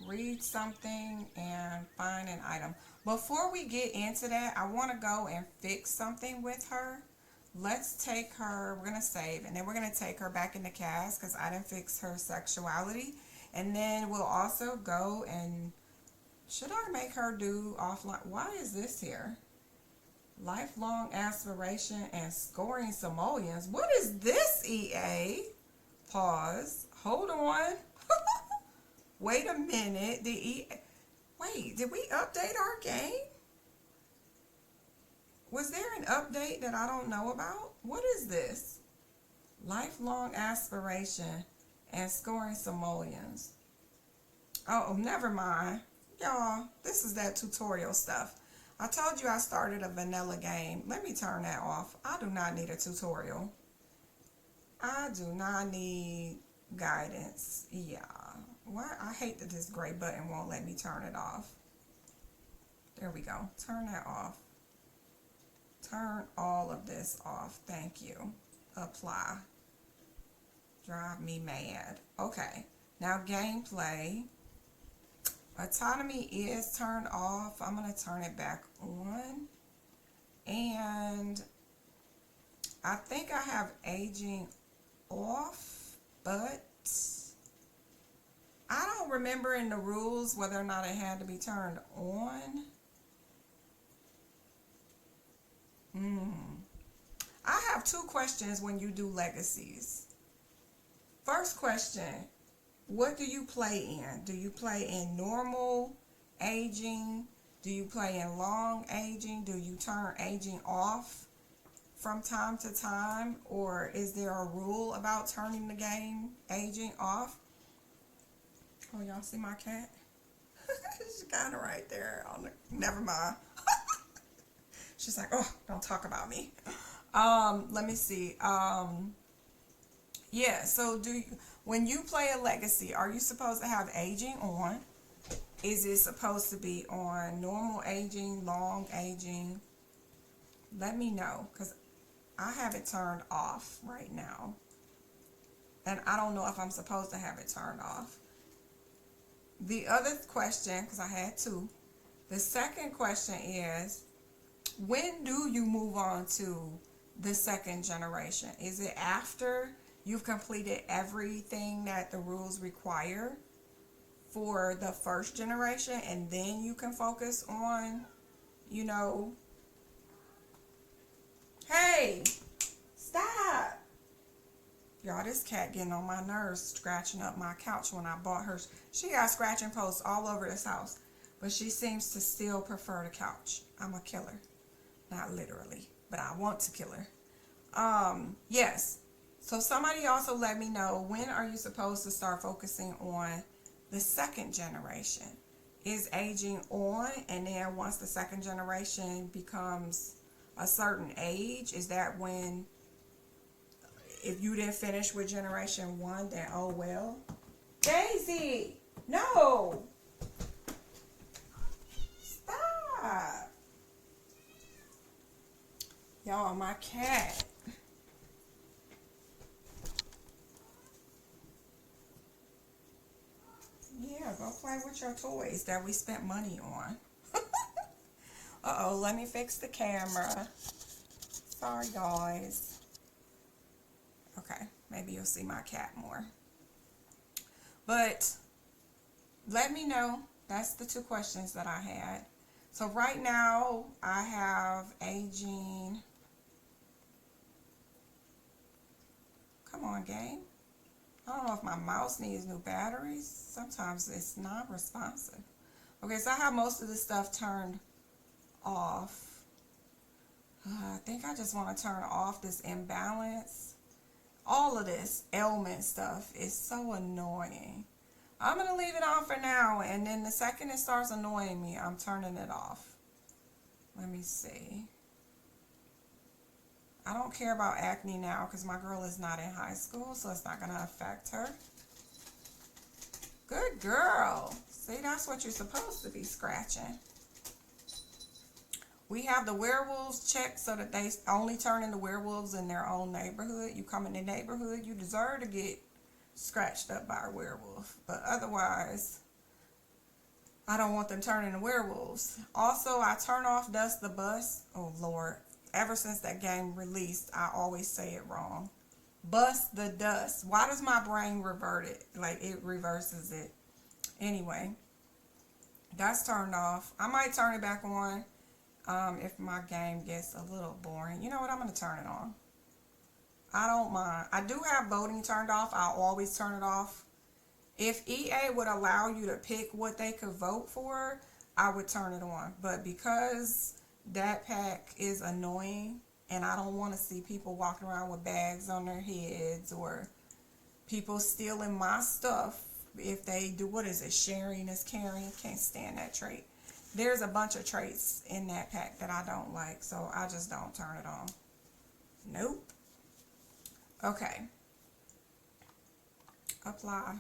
Read something and find an item. Before we get into that, I want to go and fix something with her. Let's take her, we're going to save, and then we're going to take her back in the cast because I didn't fix her sexuality. And then we'll also go and, should I make her do offline? Why is this here? Lifelong aspiration and scoring simoleons. What is this, EA? Pause. Hold on. Wait a minute. Wait, did we update our game? Was there an update that I don't know about? What is this? Lifelong aspiration and scoring simoleons. Oh, never mind. Y'all, this is that tutorial stuff. I told you I started a vanilla game. Let me turn that off. I do not need a tutorial. I do not need guidance. Yeah. Why? I hate that this gray button won't let me turn it off. There we go. Turn that off. Turn all of this off. Thank you. Apply. Drive me mad. Okay. Now gameplay. Autonomy is turned off. I'm going to turn it back on. And I think I have aging off, but I don't remember in the rules whether or not it had to be turned on. I have two questions when you do legacies. First question, what do you play in? Do you play in normal aging? Do you play in long aging? Do you turn aging off from time to time? Or is there a rule about turning the game aging off? Oh, y'all see my cat? She's kind of right there on the, never mind. She's like, oh, don't talk about me. Let me see. Yeah, so when you play a legacy, are you supposed to have aging on? Is it supposed to be on normal aging, long aging? Let me know, because I have it turned off right now. And I don't know if I'm supposed to have it turned off. The other question, because I had two. The second question is, when do you move on to the second generation? Is it after you've completed everything that the rules require for the first generation, and then you can focus on, you know, hey, stop. Y'all, this cat getting on my nerves, scratching up my couch when I bought her. She got scratching posts all over this house, but she seems to still prefer the couch. I'm a killer. Not literally, but I want to kill her. Yes. So somebody also let me know, when are you supposed to start focusing on the second generation? Is aging on, and then once the second generation becomes a certain age, is that when, if you didn't finish with generation one, then oh well? Daisy, no, stop. Y'all, my cat. Yeah, go play with your toys that we spent money on. Uh-oh, let me fix the camera. Sorry, guys. Okay, maybe you'll see my cat more. But let me know. That's the two questions that I had. So right now, I have aging. Come on, game. I don't know if my mouse needs new batteries. Sometimes it's not responsive. Okay, so I have most of this stuff turned off. I think I just want to turn off this imbalance. All of this ailment stuff is so annoying. I'm going to leave it on for now, and then the second it starts annoying me, I'm turning it off. Let me see. I don't care about acne now because my girl is not in high school, so it's not going to affect her. Good girl. See, that's what you're supposed to be scratching. We have the werewolves checked so that they only turn into werewolves in their own neighborhood. You come in the neighborhood, you deserve to get scratched up by a werewolf. But otherwise, I don't want them turning into werewolves. Also, I turn off Dust the Bus. Oh, Lord. Ever since that game released, I always say it wrong. Bust the Dust. Why does my brain revert it? Like, it reverses it. Anyway, that's turned off. I might turn it back on if my game gets a little boring. You know what? I'm going to turn it on. I don't mind. I do have voting turned off. I'll always turn it off. If EA would allow you to pick what they could vote for, I would turn it on. But because that pack is annoying, and I don't want to see people walking around with bags on their heads or people stealing my stuff. If they do, what is it? Sharing is caring. Can't stand that trait. There's a bunch of traits in that pack that I don't like, so I just don't turn it on. Nope. Okay. Apply.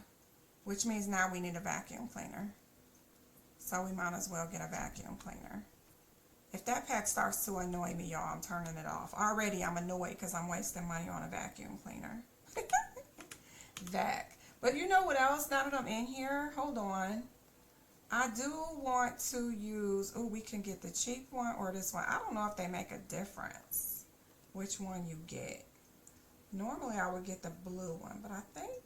Which means now we need a vacuum cleaner. So we might as well get a vacuum cleaner. If that pack starts to annoy me, y'all, I'm turning it off. Already I'm annoyed because I'm wasting money on a vacuum cleaner. Vac. But you know what else, now that I'm in here? Hold on. I do want to use, oh, we can get the cheap one or this one. I don't know if they make a difference which one you get. Normally I would get the blue one, but I think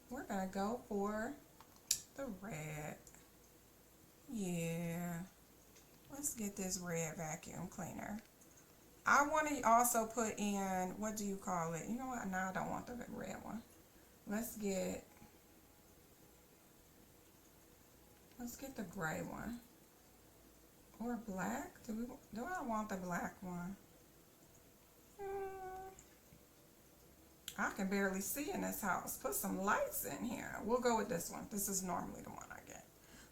we're going to go for the red. Yeah. Let's get this red vacuum cleaner. I want to also put in, what do you call it? You know what? No, I don't want the red one. Let's get the gray one. Or black. Do I want the black one? I can barely see in this house. Put some lights in here. We'll go with this one. This is normally the one I get.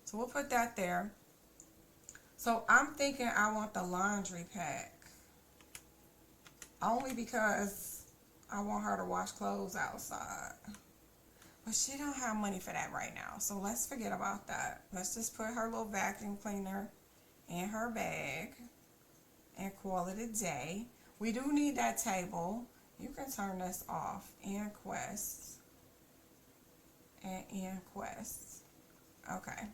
So we'll put that there. So I'm thinking I want the laundry pack. Only because I want her to wash clothes outside. But she don't have money for that right now. So let's forget about that. Let's just put her little vacuum cleaner in her bag and call it a day. We do need that table. You can turn this off. In Quest. And in Quest. Okay.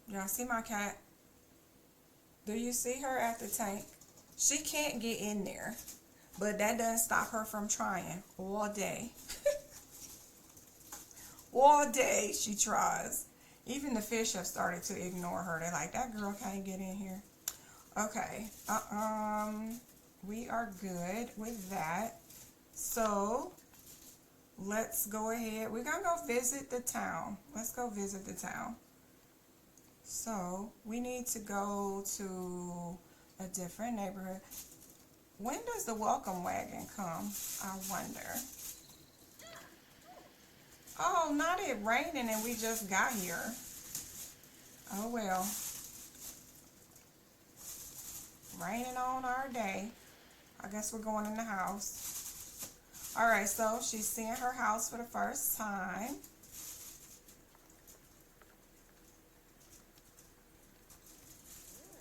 Y'all see my cat? Do you see her at the tank? She can't get in there. But that doesn't stop her from trying all day. All day she tries. Even the fish have started to ignore her. They're like, that girl can't get in here. Okay. we are good with that. So let's go ahead. We're gonna go visit the town. Let's go visit the town. So we need to go to a different neighborhood. When does the welcome wagon come? I wonder. Oh, not it raining and we just got here. Oh well. Raining on our day. I guess we're going in the house. Alright, so she's seeing her house for the first time.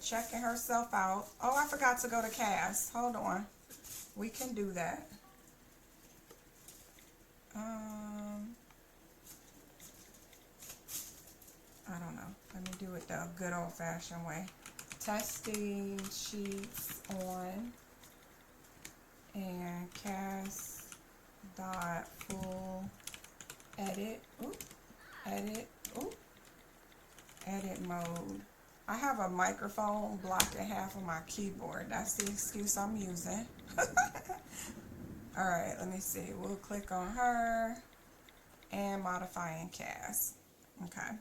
Checking herself out. Oh, I forgot to go to Cass. Hold on. We can do that. I don't know. Let me do it the good old-fashioned way. Testing sheets on and Cass dot full edit. Oop. Edit. Oop. Edit mode. I have a microphone blocking half of my keyboard. That's the excuse I'm using. Alright, let me see. We'll click on her and modifying Cass. Okay.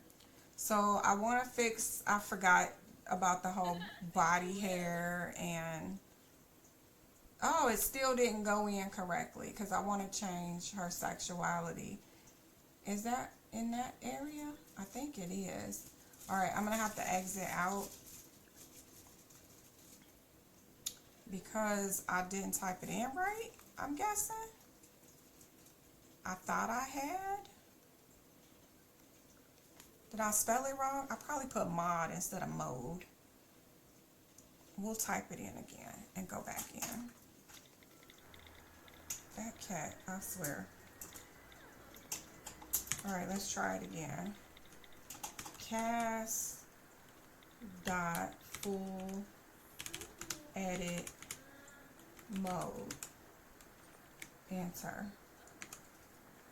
So I want to fix, I forgot about the whole body hair and, oh, it still didn't go in correctly because I want to change her sexuality. Is that in that area? I think it is. Alright, I'm going to have to exit out because I didn't type it in right, I'm guessing. I thought I had. Did I spell it wrong? I probably put mod instead of mode. We'll type it in again and go back in. That cat, I swear. Alright, let's try it again. Cass dot full edit mode. Enter.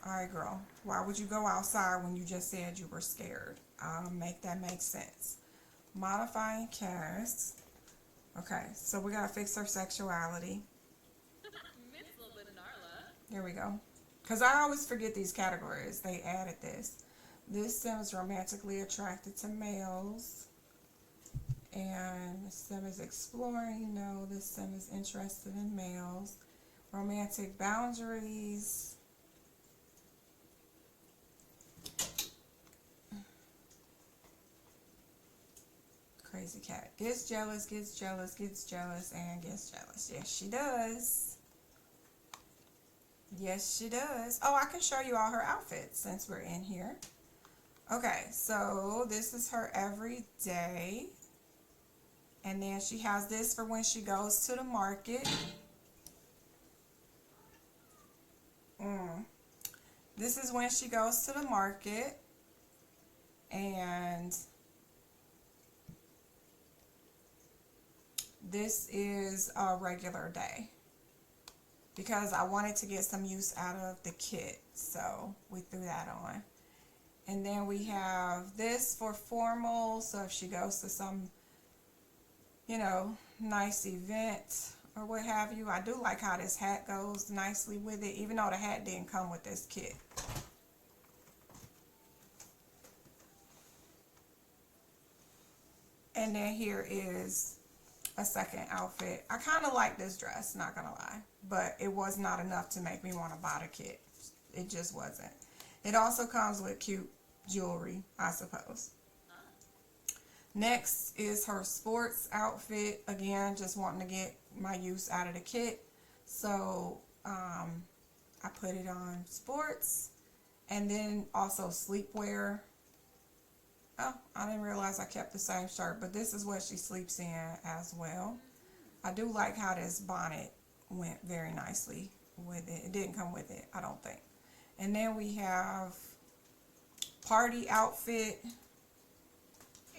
Alright, girl. Why would you go outside when you just said you were scared? Make that make sense. Modifying Cass. Okay, so we gotta fix her sexuality. There we go. Because I always forget these categories. They added this. This sim is romantically attracted to males. And this sim is exploring. No, this sim is interested in males. Romantic boundaries. Crazy cat. Gets jealous, gets jealous, gets jealous, and gets jealous. Yes, she does. Yes, she does. Oh, I can show you all her outfits since we're in here. Okay, so this is her everyday. And then she has this for when she goes to the market. This is when she goes to the market. And this is a regular day. Because I wanted to get some use out of the kit. So we threw that on. And then we have this for formal. So if she goes to some, you know, nice event or what have you. I do like how this hat goes nicely with it, even though the hat didn't come with this kit. And then here is a second outfit. I kind of like this dress, not gonna lie, but it was not enough to make me want to buy the kit. It just wasn't. It also comes with cute jewelry, I suppose. Next is her sports outfit. Again, just wanting to get my use out of the kit. So I put it on sports. And then also sleepwear. Oh, I didn't realize I kept the same shirt. But this is what she sleeps in as well. I do like how this bonnet went very nicely with it. It didn't come with it, I don't think. And then we have party outfit.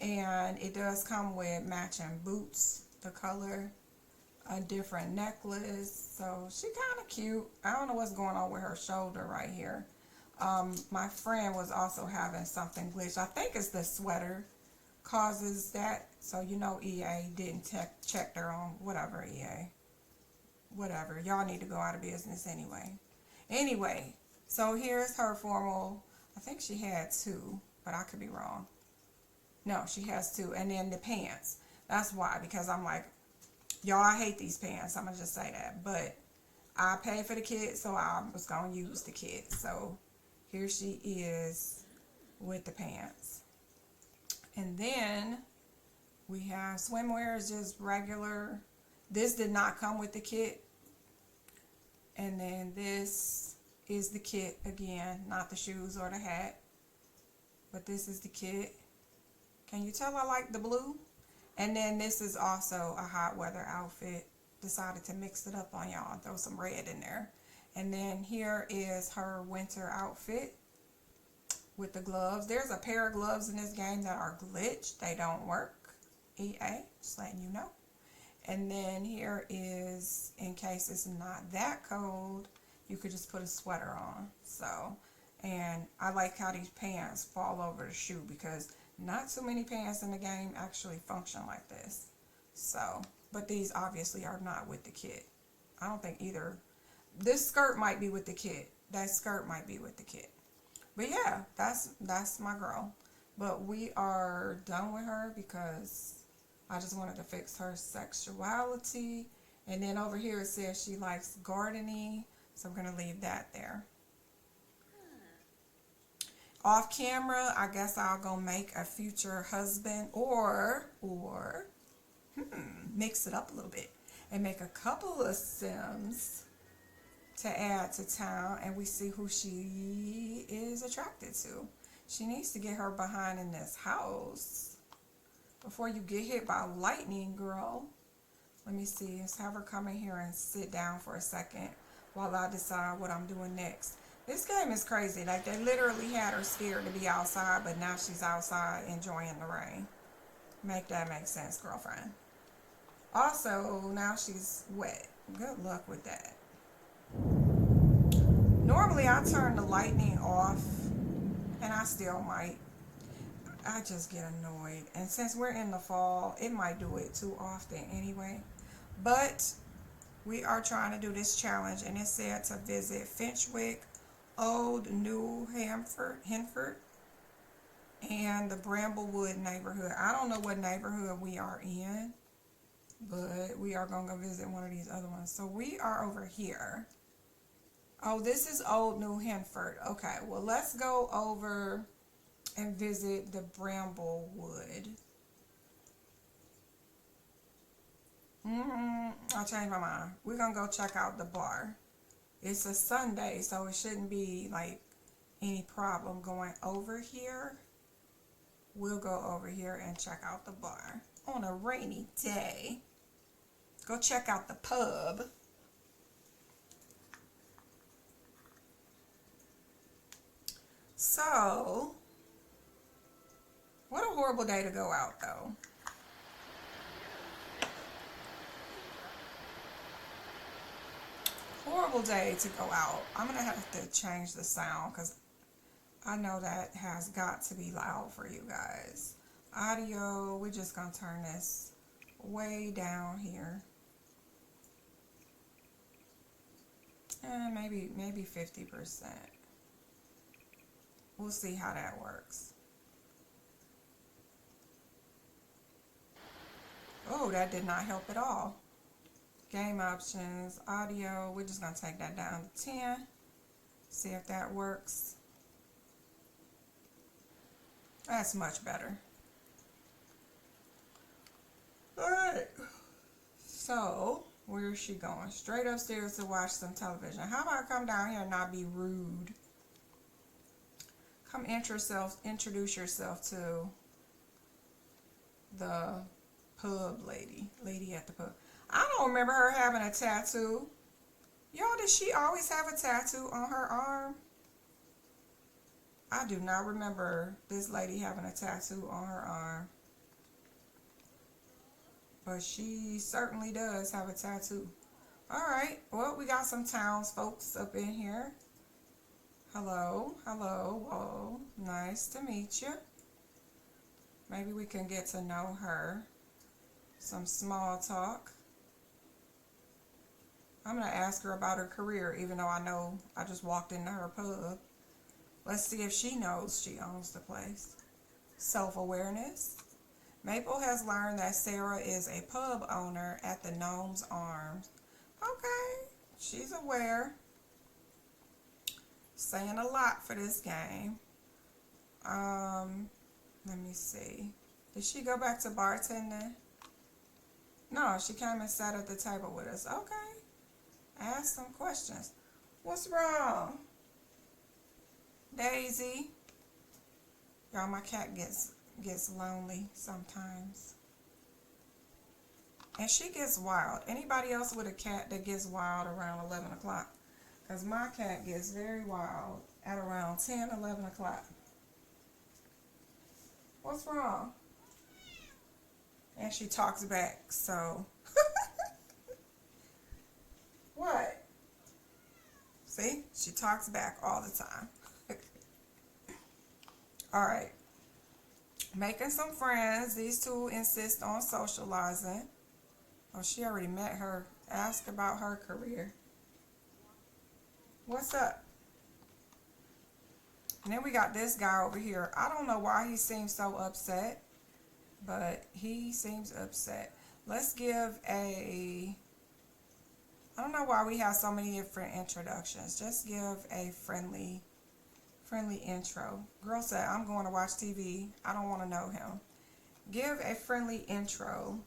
And it does come with matching boots, the color, a different necklace. So she kind of cute. I don't know what's going on with her shoulder right here. My friend was also having something glitch. I think it's the sweater causes that. So you know EA didn't check their own, whatever EA. whatever. Y'all need to go out of business anyway. Anyway, so here's her formal. I think she had two, but I could be wrong. No, she has two. And then the pants. That's why, because I'm like, y'all, I hate these pants. I'm going to just say that. But I paid for the kit, so I was going to use the kit. So here she is with the pants. And then we have swimwear is just regular. This did not come with the kit. And then this is the kit again, not the shoes or the hat. But this is the kit. Can you tell I like the blue? And then this is also a hot weather outfit. Decided to mix it up on y'all, throw some red in there. And then here is her winter outfit with the gloves. There's a pair of gloves in this game that are glitched. They don't work. EA, just letting you know. And then here is, in case it's not that cold, you could just put a sweater on. So, and I like how these pants fall over the shoe because not too many pants in the game actually function like this. So, but these obviously are not with the kit. I don't think either. This skirt might be with the kit. That skirt might be with the kit. But yeah, that's my girl. But we are done with her because I just wanted to fix her sexuality. And then over here it says she likes gardening. So I'm going to leave that there. Off camera, I guess I'll go make a future husband or mix it up a little bit and make a couple of Sims to add to town, and we see who she is attracted to. She needs to get her behind in this house before you get hit by lightning, girl. Let me see. Let's have her come in here and sit down for a second while I decide what I'm doing next. This game is crazy. Like, they literally had her scared to be outside, but now she's outside enjoying the rain. Make that make sense, girlfriend. Also, now she's wet. Good luck with that. Normally, I turn the lightning off, and I still might. I just get annoyed. And since we're in the fall, it might do it too often anyway. But we are trying to do this challenge, and it said to visit Finchwick, Old New Henford, and the Bramblewood neighborhood. I don't know what neighborhood we are in, but we are going to go visit one of these other ones. So we are over here. Oh, this is Old New Henford. Okay, well, let's go over and visit the Bramblewood. I changed my mind. We're going to go check out the bar. It's a Sunday, so it shouldn't be like any problem going over here. We'll go over here and check out the bar on a rainy day. Go check out the pub. So, what a horrible day to go out, though. Horrible day to go out. I'm going to have to change the sound because I know that has got to be loud for you guys. Audio, we're just going to turn this way down here. And maybe 50%. We'll see how that works. Oh, that did not help at all. Game options, audio, we're just going to take that down to 10. See if that works. That's much better. Alright. So, where is she going? Straight upstairs to watch some television. How about I come down here and not be rude? Come introduce yourself to the pub lady at the pub. I don't remember her having a tattoo. Y'all, did she always have a tattoo on her arm? I do not remember this lady having a tattoo on her arm. But she certainly does have a tattoo. Alright, well, we got some townsfolk up in here. Hello, hello, whoa, nice to meet you. Maybe we can get to know her. Some small talk. I'm going to ask her about her career, even though I know I just walked into her pub. Let's see if she knows she owns the place. Self-awareness. Maple has learned that Sarah is a pub owner at the Gnome's Arms. Okay, she's aware. Saying a lot for this game. Let me see. Did she go back to bartending? No, she came and sat at the table with us. Okay. Ask some questions. What's wrong? Daisy. Y'all, my cat gets lonely sometimes. And she gets wild. Anybody else with a cat that gets wild around 11 o'clock? Because my cat gets very wild at around 10, 11 o'clock. What's wrong? And she talks back, so. What? See? She talks back all the time. Alright. Making some friends. These two insist on socializing. Oh, she already met her. Ask about her career. What's up? And then we got this guy over here. I don't know why he seems so upset, but he seems upset. Let's give a... I don't know why we have so many different introductions. Just give a friendly intro. Girl said, I'm going to watch TV. I don't want to know him. Give a friendly intro,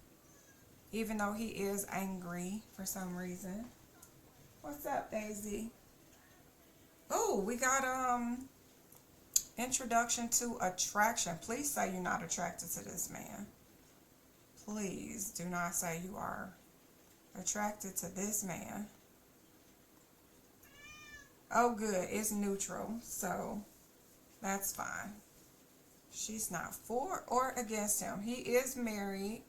even though he is angry for some reason. What's up, Daisy? Oh, we got introduction to attraction. Please say you're not attracted to this man. Please do not say you are attracted to this man. Oh, good. It's neutral, so that's fine. She's not for or against him. He is married.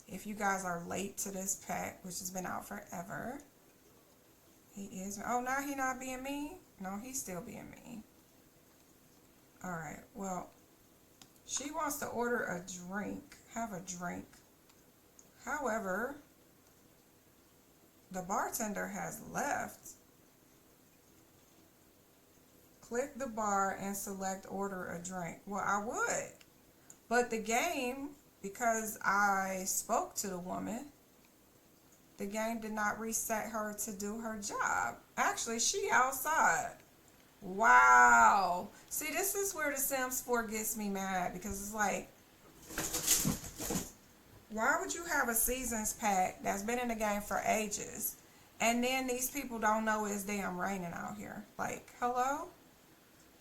If you guys are late to this pack, which has been out forever, he is. Oh, now he not being mean? No, he's still being mean. All right. Well, she wants to order a drink. Have a drink. However, the bartender has left. Click the bar and select order a drink. Well, I would. But the game, because I spoke to the woman, the game did not reset her to do her job. Actually, she outside. Wow. See, this is where the Sims 4 gets me mad, because it's like, why would you have a seasons pack that's been in the game for ages, and then these people don't know it's damn raining out here? Like, hello?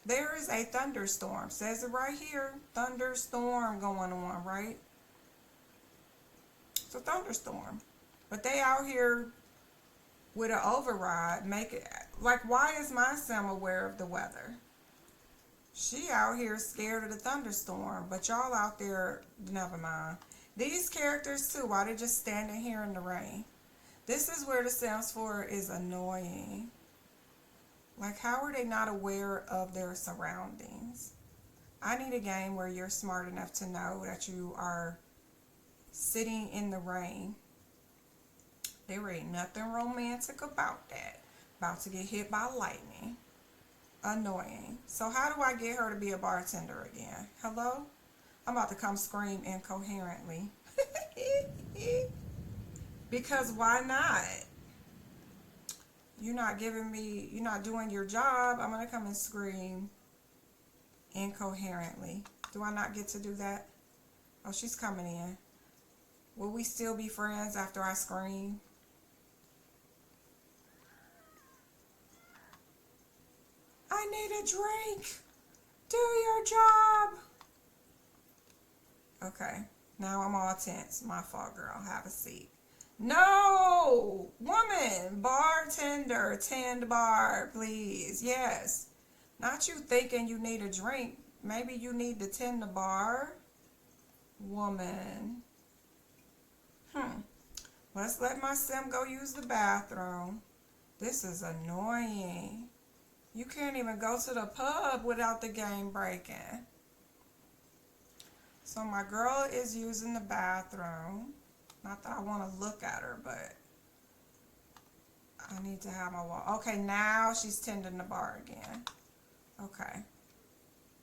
There is a thunderstorm. Says it right here. Thunderstorm going on, right? It's a thunderstorm. But they out here with an override. Make it like, why is my Sim aware of the weather? She out here scared of the thunderstorm. But y'all out there, never mind. These characters too, why they just standing here in the rain? This is where the Sims 4 is annoying. Like, how are they not aware of their surroundings? I need a game where you're smart enough to know that you are sitting in the rain. There ain't nothing romantic about that. About to get hit by lightning. Annoying. So how do I get her to be a bartender again? Hello? I'm about to come scream incoherently. Because why not? You're not giving me, you're not doing your job. I'm going to come and scream incoherently. Do I not get to do that? Oh, she's coming in. Will we still be friends after I scream? I need a drink. Do your job. Okay. Now I'm all tense. My fault, girl. Have a seat. No! Woman! Bartender! Tend bar, please. Yes. Not you thinking you need a drink. Maybe you need to tend the bar. Woman. Let's let my Sim go use the bathroom. This is annoying. You can't even go to the pub without the game breaking. So my girl is using the bathroom. Not that I want to look at her, but I need to have my wall. Okay, now she's tending the bar again. Okay.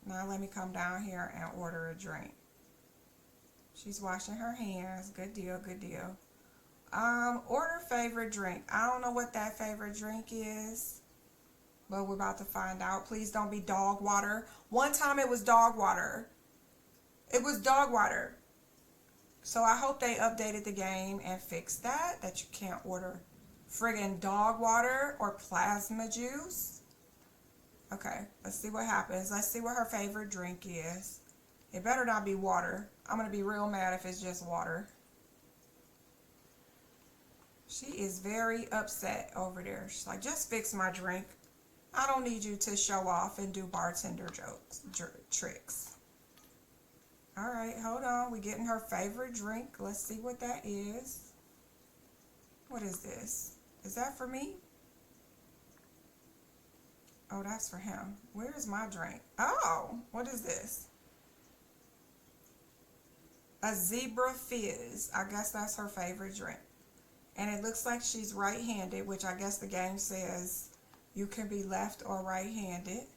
Now let me come down here and order a drink. She's washing her hands. Good deal, good deal. Order favorite drink. I don't know what that favorite drink is, but we're about to find out. Please don't be dog water. One time it was dog water. It was dog water. So I hope they updated the game and fixed that you can't order friggin' dog water or plasma juice. Okay, let's see what happens. Let's see what her favorite drink is. It better not be water. I'm going to be real mad if it's just water. She is very upset over there. She's like, just fix my drink. I don't need you to show off and do bartender tricks. All right, hold on. We're getting her favorite drink. Let's see what that is. What is this? Is that for me? Oh, that's for him. Where's my drink? Oh, what is this? A Zebra Fizz. I guess that's her favorite drink. And it looks like she's right-handed, which I guess the game says you can be left or right-handed.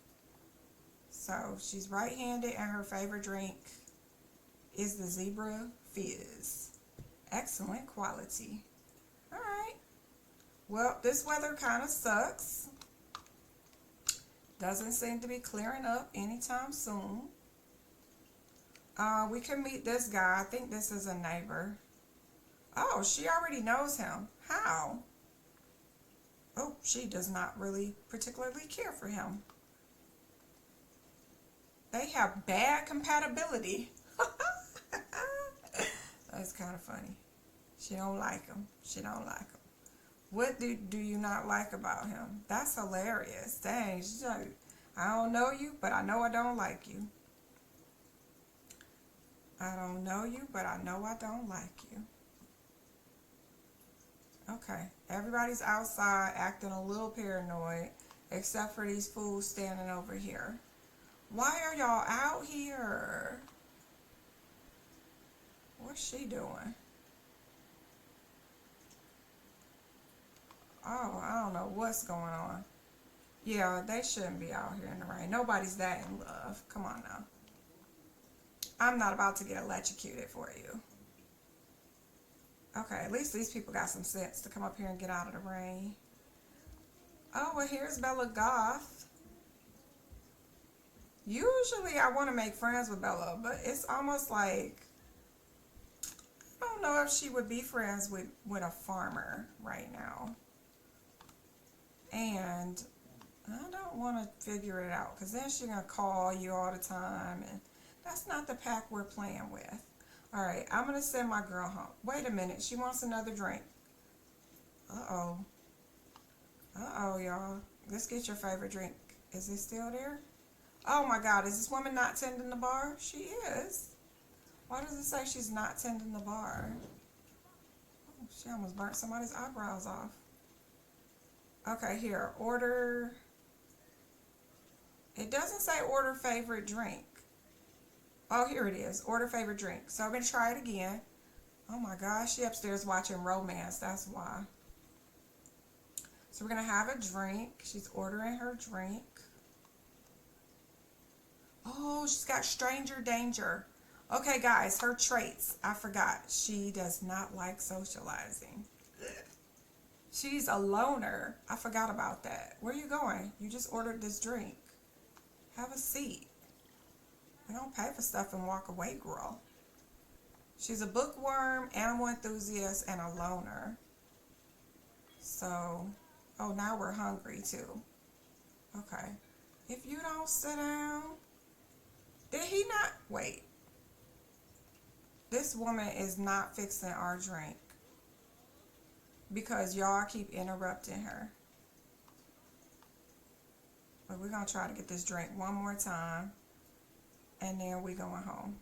So she's right-handed and her favorite drink is the Zebra Fizz. Excellent quality. All right. Well, this weather kind of sucks. Doesn't seem to be clearing up anytime soon. We can meet this guy. I think this is a neighbor. Oh, she already knows him. How? Oh, she does not really particularly care for him. They have bad compatibility. That's kind of funny. She don't like him. She don't like him. What do you not like about him? That's hilarious. Dang, she's like, I don't know you, but I know I don't like you. I don't know you, but I know I don't like you. Okay, everybody's outside acting a little paranoid, except for these fools standing over here. Why are y'all out here? What's she doing? Oh, I don't know what's going on. Yeah, they shouldn't be out here in the rain. Nobody's that in love. Come on now. I'm not about to get electrocuted for you. Okay, at least these people got some sense to come up here and get out of the rain. Oh, well, here's Bella Goth. Usually I want to make friends with Bella, but it's almost like I don't know if she would be friends with a farmer right now. And I don't want to figure it out because then she's going to call you all the time. And that's not the pack we're playing with. All right, I'm going to send my girl home. Wait a minute. She wants another drink. Uh-oh. Uh-oh, y'all. Let's get your favorite drink. Is it still there? Oh, my God. Is this woman not tending the bar? She is. Why does it say she's not tending the bar? Oh, she almost burnt somebody's eyebrows off. Okay, here. Order. It doesn't say order favorite drink. Oh, here it is. Order favorite drink. So I'm going to try it again. Oh my gosh, she upstairs watching romance. That's why. So we're going to have a drink. She's ordering her drink. Oh, she's got stranger danger. Okay, guys, her traits. I forgot. She does not like socializing. She's a loner. I forgot about that. Where are you going? You just ordered this drink. Have a seat. We don't pay for stuff and walk away, girl. She's a bookworm, animal enthusiast, and a loner. So, oh, now we're hungry too. Okay. If you don't sit down, did he not? Wait. This woman is not fixing our drink because y'all keep interrupting her. But we're going to try to get this drink one more time. And then we going home.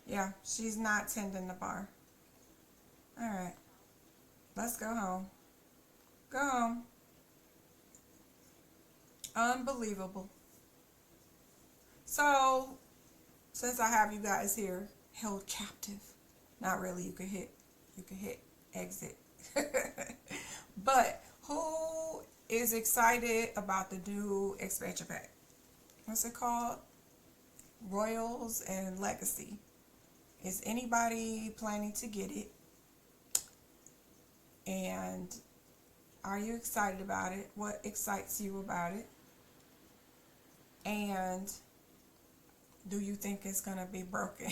Yeah, she's not tending the bar. Alright. Let's go home. Go home. Unbelievable. So, since I have you guys here, held captive. Not really, you can hit exit. But who is excited about the new expansion pack? What's it called? Royals and Legacy. Is anybody planning to get it? And are you excited about it? What excites you about it? And do you think it's going to be broken?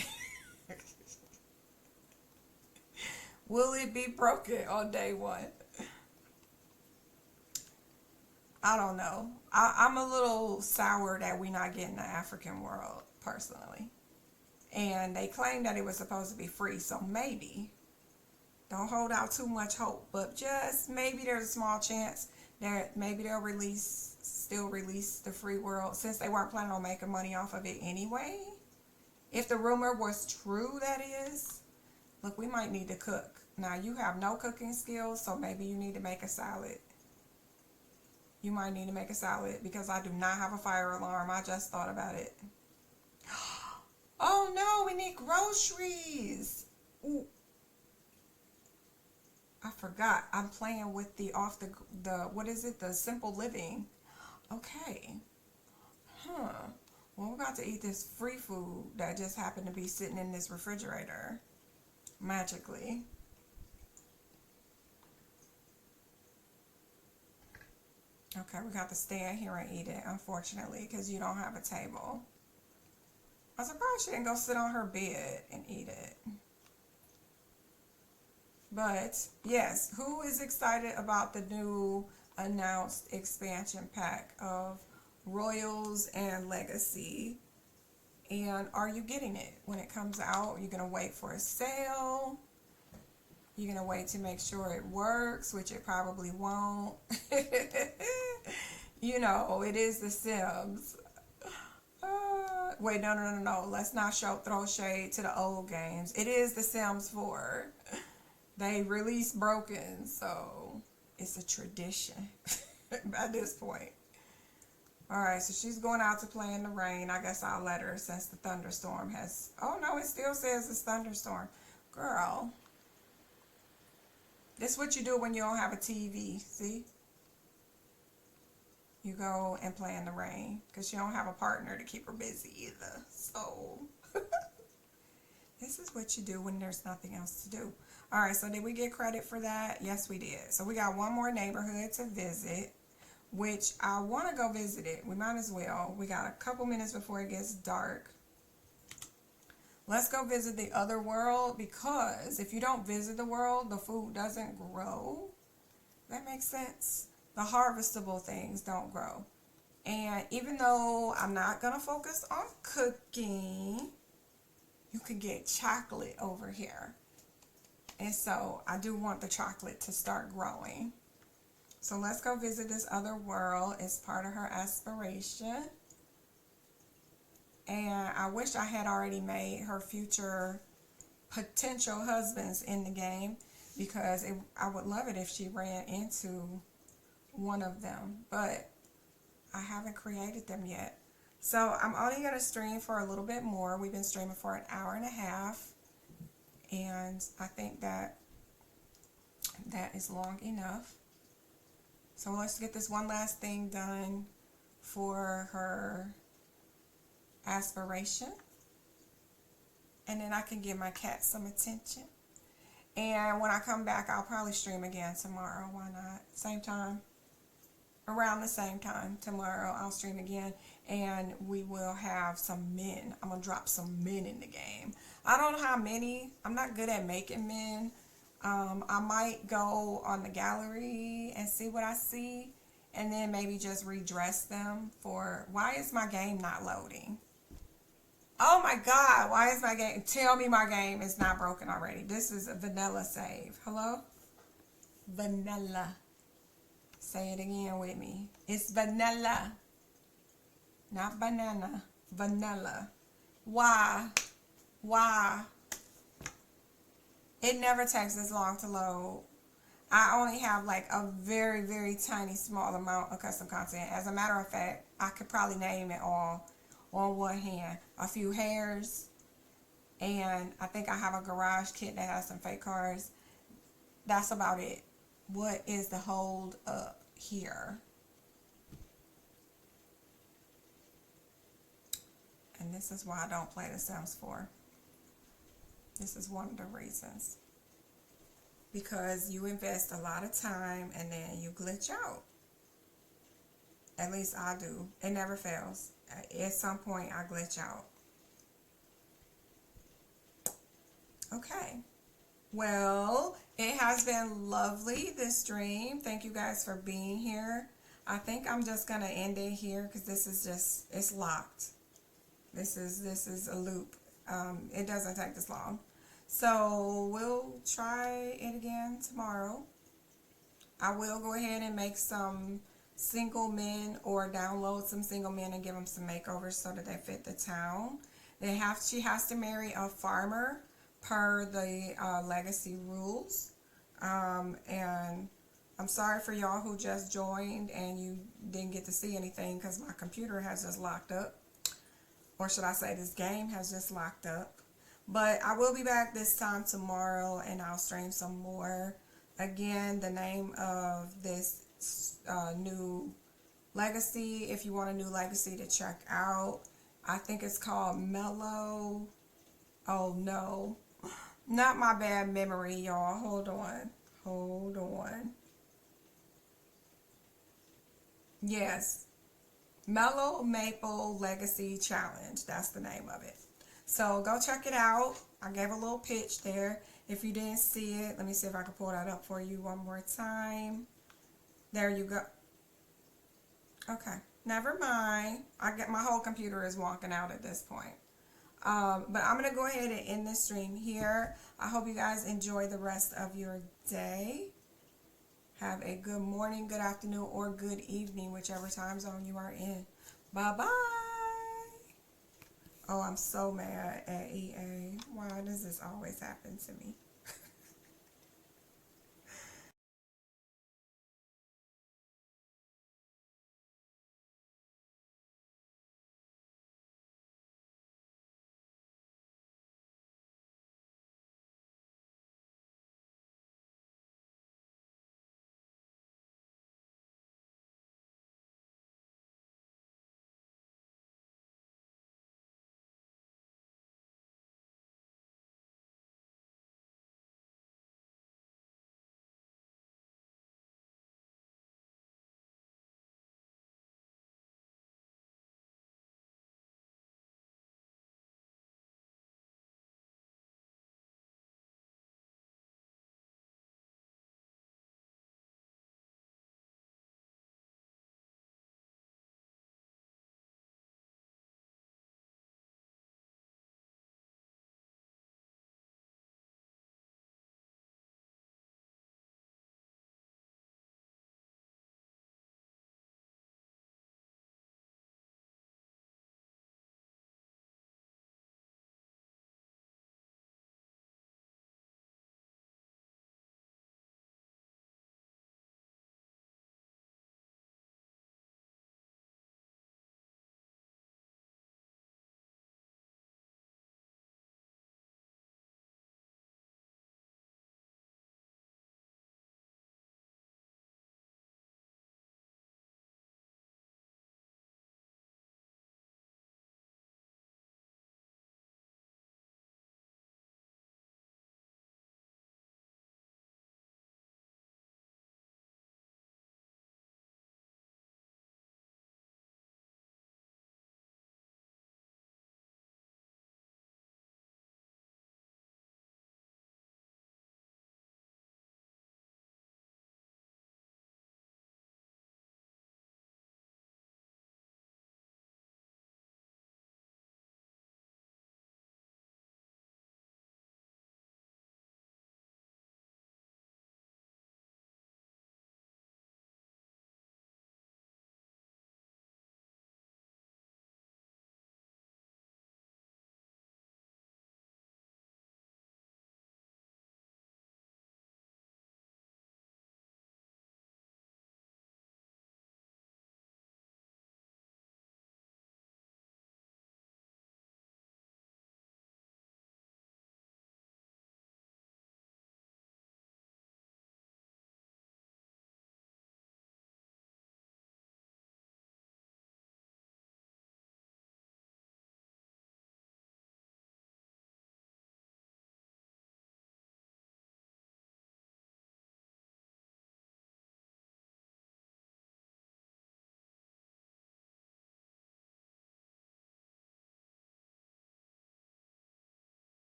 Will it be broken on day one? I don't know. I'm a little sour that we're not getting the African world, personally. And they claim that it was supposed to be free, so maybe. Don't hold out too much hope, but just maybe there's a small chance that maybe they'll still release the free world, since they weren't planning on making money off of it anyway. If the rumor was true, that is. Look, we might need to cook. Now, you have no cooking skills, so maybe you need to make a salad. You might need to make a salad, because I do not have a fire alarm. I just thought about it. Oh no, we need groceries. Ooh. I forgot. I'm playing with the what is it? The Simple Living. Okay. Well, we're about to eat this free food that just happened to be sitting in this refrigerator. Magically. Okay, we got to stay in here and eat it, unfortunately, because you don't have a table. I'm surprised she didn't go sit on her bed and eat it. But, yes, who is excited about the new announced expansion pack of Royals and Legacy? And are you getting it when it comes out? You're going to wait for a sale? You're going to wait to make sure it works, which it probably won't. You know, it is The Sims. Wait, no. Let's not throw shade to the old games. It is The Sims 4. They released broken, so it's a tradition at this point. Alright, so she's going out to play in the rain. I guess I'll let her, since the thunderstorm has... Oh, no, it still says it's thunderstorm. Girl. This is what you do when you don't have a TV, see? You go and play in the rain, because you don't have a partner to keep her busy either. So, this is what you do when there's nothing else to do. Alright, so did we get credit for that? Yes, we did. So we got one more neighborhood to visit, which I want to go visit it. We might as well. We got a couple minutes before it gets dark. Let's go visit the other world, because if you don't visit the world, the food doesn't grow. That makes sense. The harvestable things don't grow. And even though I'm not going to focus on cooking, you can get chocolate over here. And so I do want the chocolate to start growing. So let's go visit this other world. It's part of her aspiration. And I wish I had already made her future potential husbands in the game, because I would love it if she ran into one of them. But I haven't created them yet. So I'm only going to stream for a little bit more. We've been streaming for an hour and a half. And I think that is long enough. So let's get this one last thing done for her aspiration. And then I can give my cat some attention. And when I come back, I'll probably stream again tomorrow. Why not? Same time. Around the same time tomorrow, I'll stream again. And we will have some men. I'm going to drop some men in the game. I don't know how many. I'm not good at making men. I might go on the gallery and see what I see. And then maybe just redress them for... Why is my game not loading? Oh my God. Why is my game... Tell me my game is not broken already. This is a vanilla save. Hello? Vanilla. Say it again with me. It's vanilla. Not banana. Vanilla. Why? Why? It never takes this long to load. I only have like a very, very tiny, small amount of custom content. As a matter of fact, I could probably name it all on one hand. A few hairs. And I think I have a garage kit that has some fake cars. That's about it. What is the hold up here? And this is why I don't play The Sims 4. This is one of the reasons. Because you invest a lot of time and then you glitch out. At least I do. It never fails. At some point I glitch out. Okay. Well, it has been lovely, this stream. Thank you guys for being here. I think I'm just going to end it here because this is just, it's locked. This is a loop. It doesn't take this long. So we'll try it again tomorrow. I will go ahead and make some single men or download some single men and give them some makeovers so that they fit the town. She has to marry a farmer per the legacy rules. And I'm sorry for y'all who just joined and you didn't get to see anything because my computer has just locked up. Or should I say this game has just locked up. But I will be back this time tomorrow and I'll stream some more. Again, the name of this new legacy, if you want a new legacy to check out, I think it's called Mellow. Oh no, not my bad memory, y'all. Hold on. Yes, Mellow Maple Legacy Challenge. That's the name of it. So go check it out. I gave a little pitch there. If you didn't see it, let me see if I can pull that up for you one more time. There you go. Okay, never mind. My whole computer is walking out at this point. But I'm going to go ahead and end this stream here. I hope you guys enjoy the rest of your day. Have a good morning, good afternoon, or good evening, whichever time zone you are in. Bye-bye. Oh, I'm so mad at EA. Why does this always happen to me?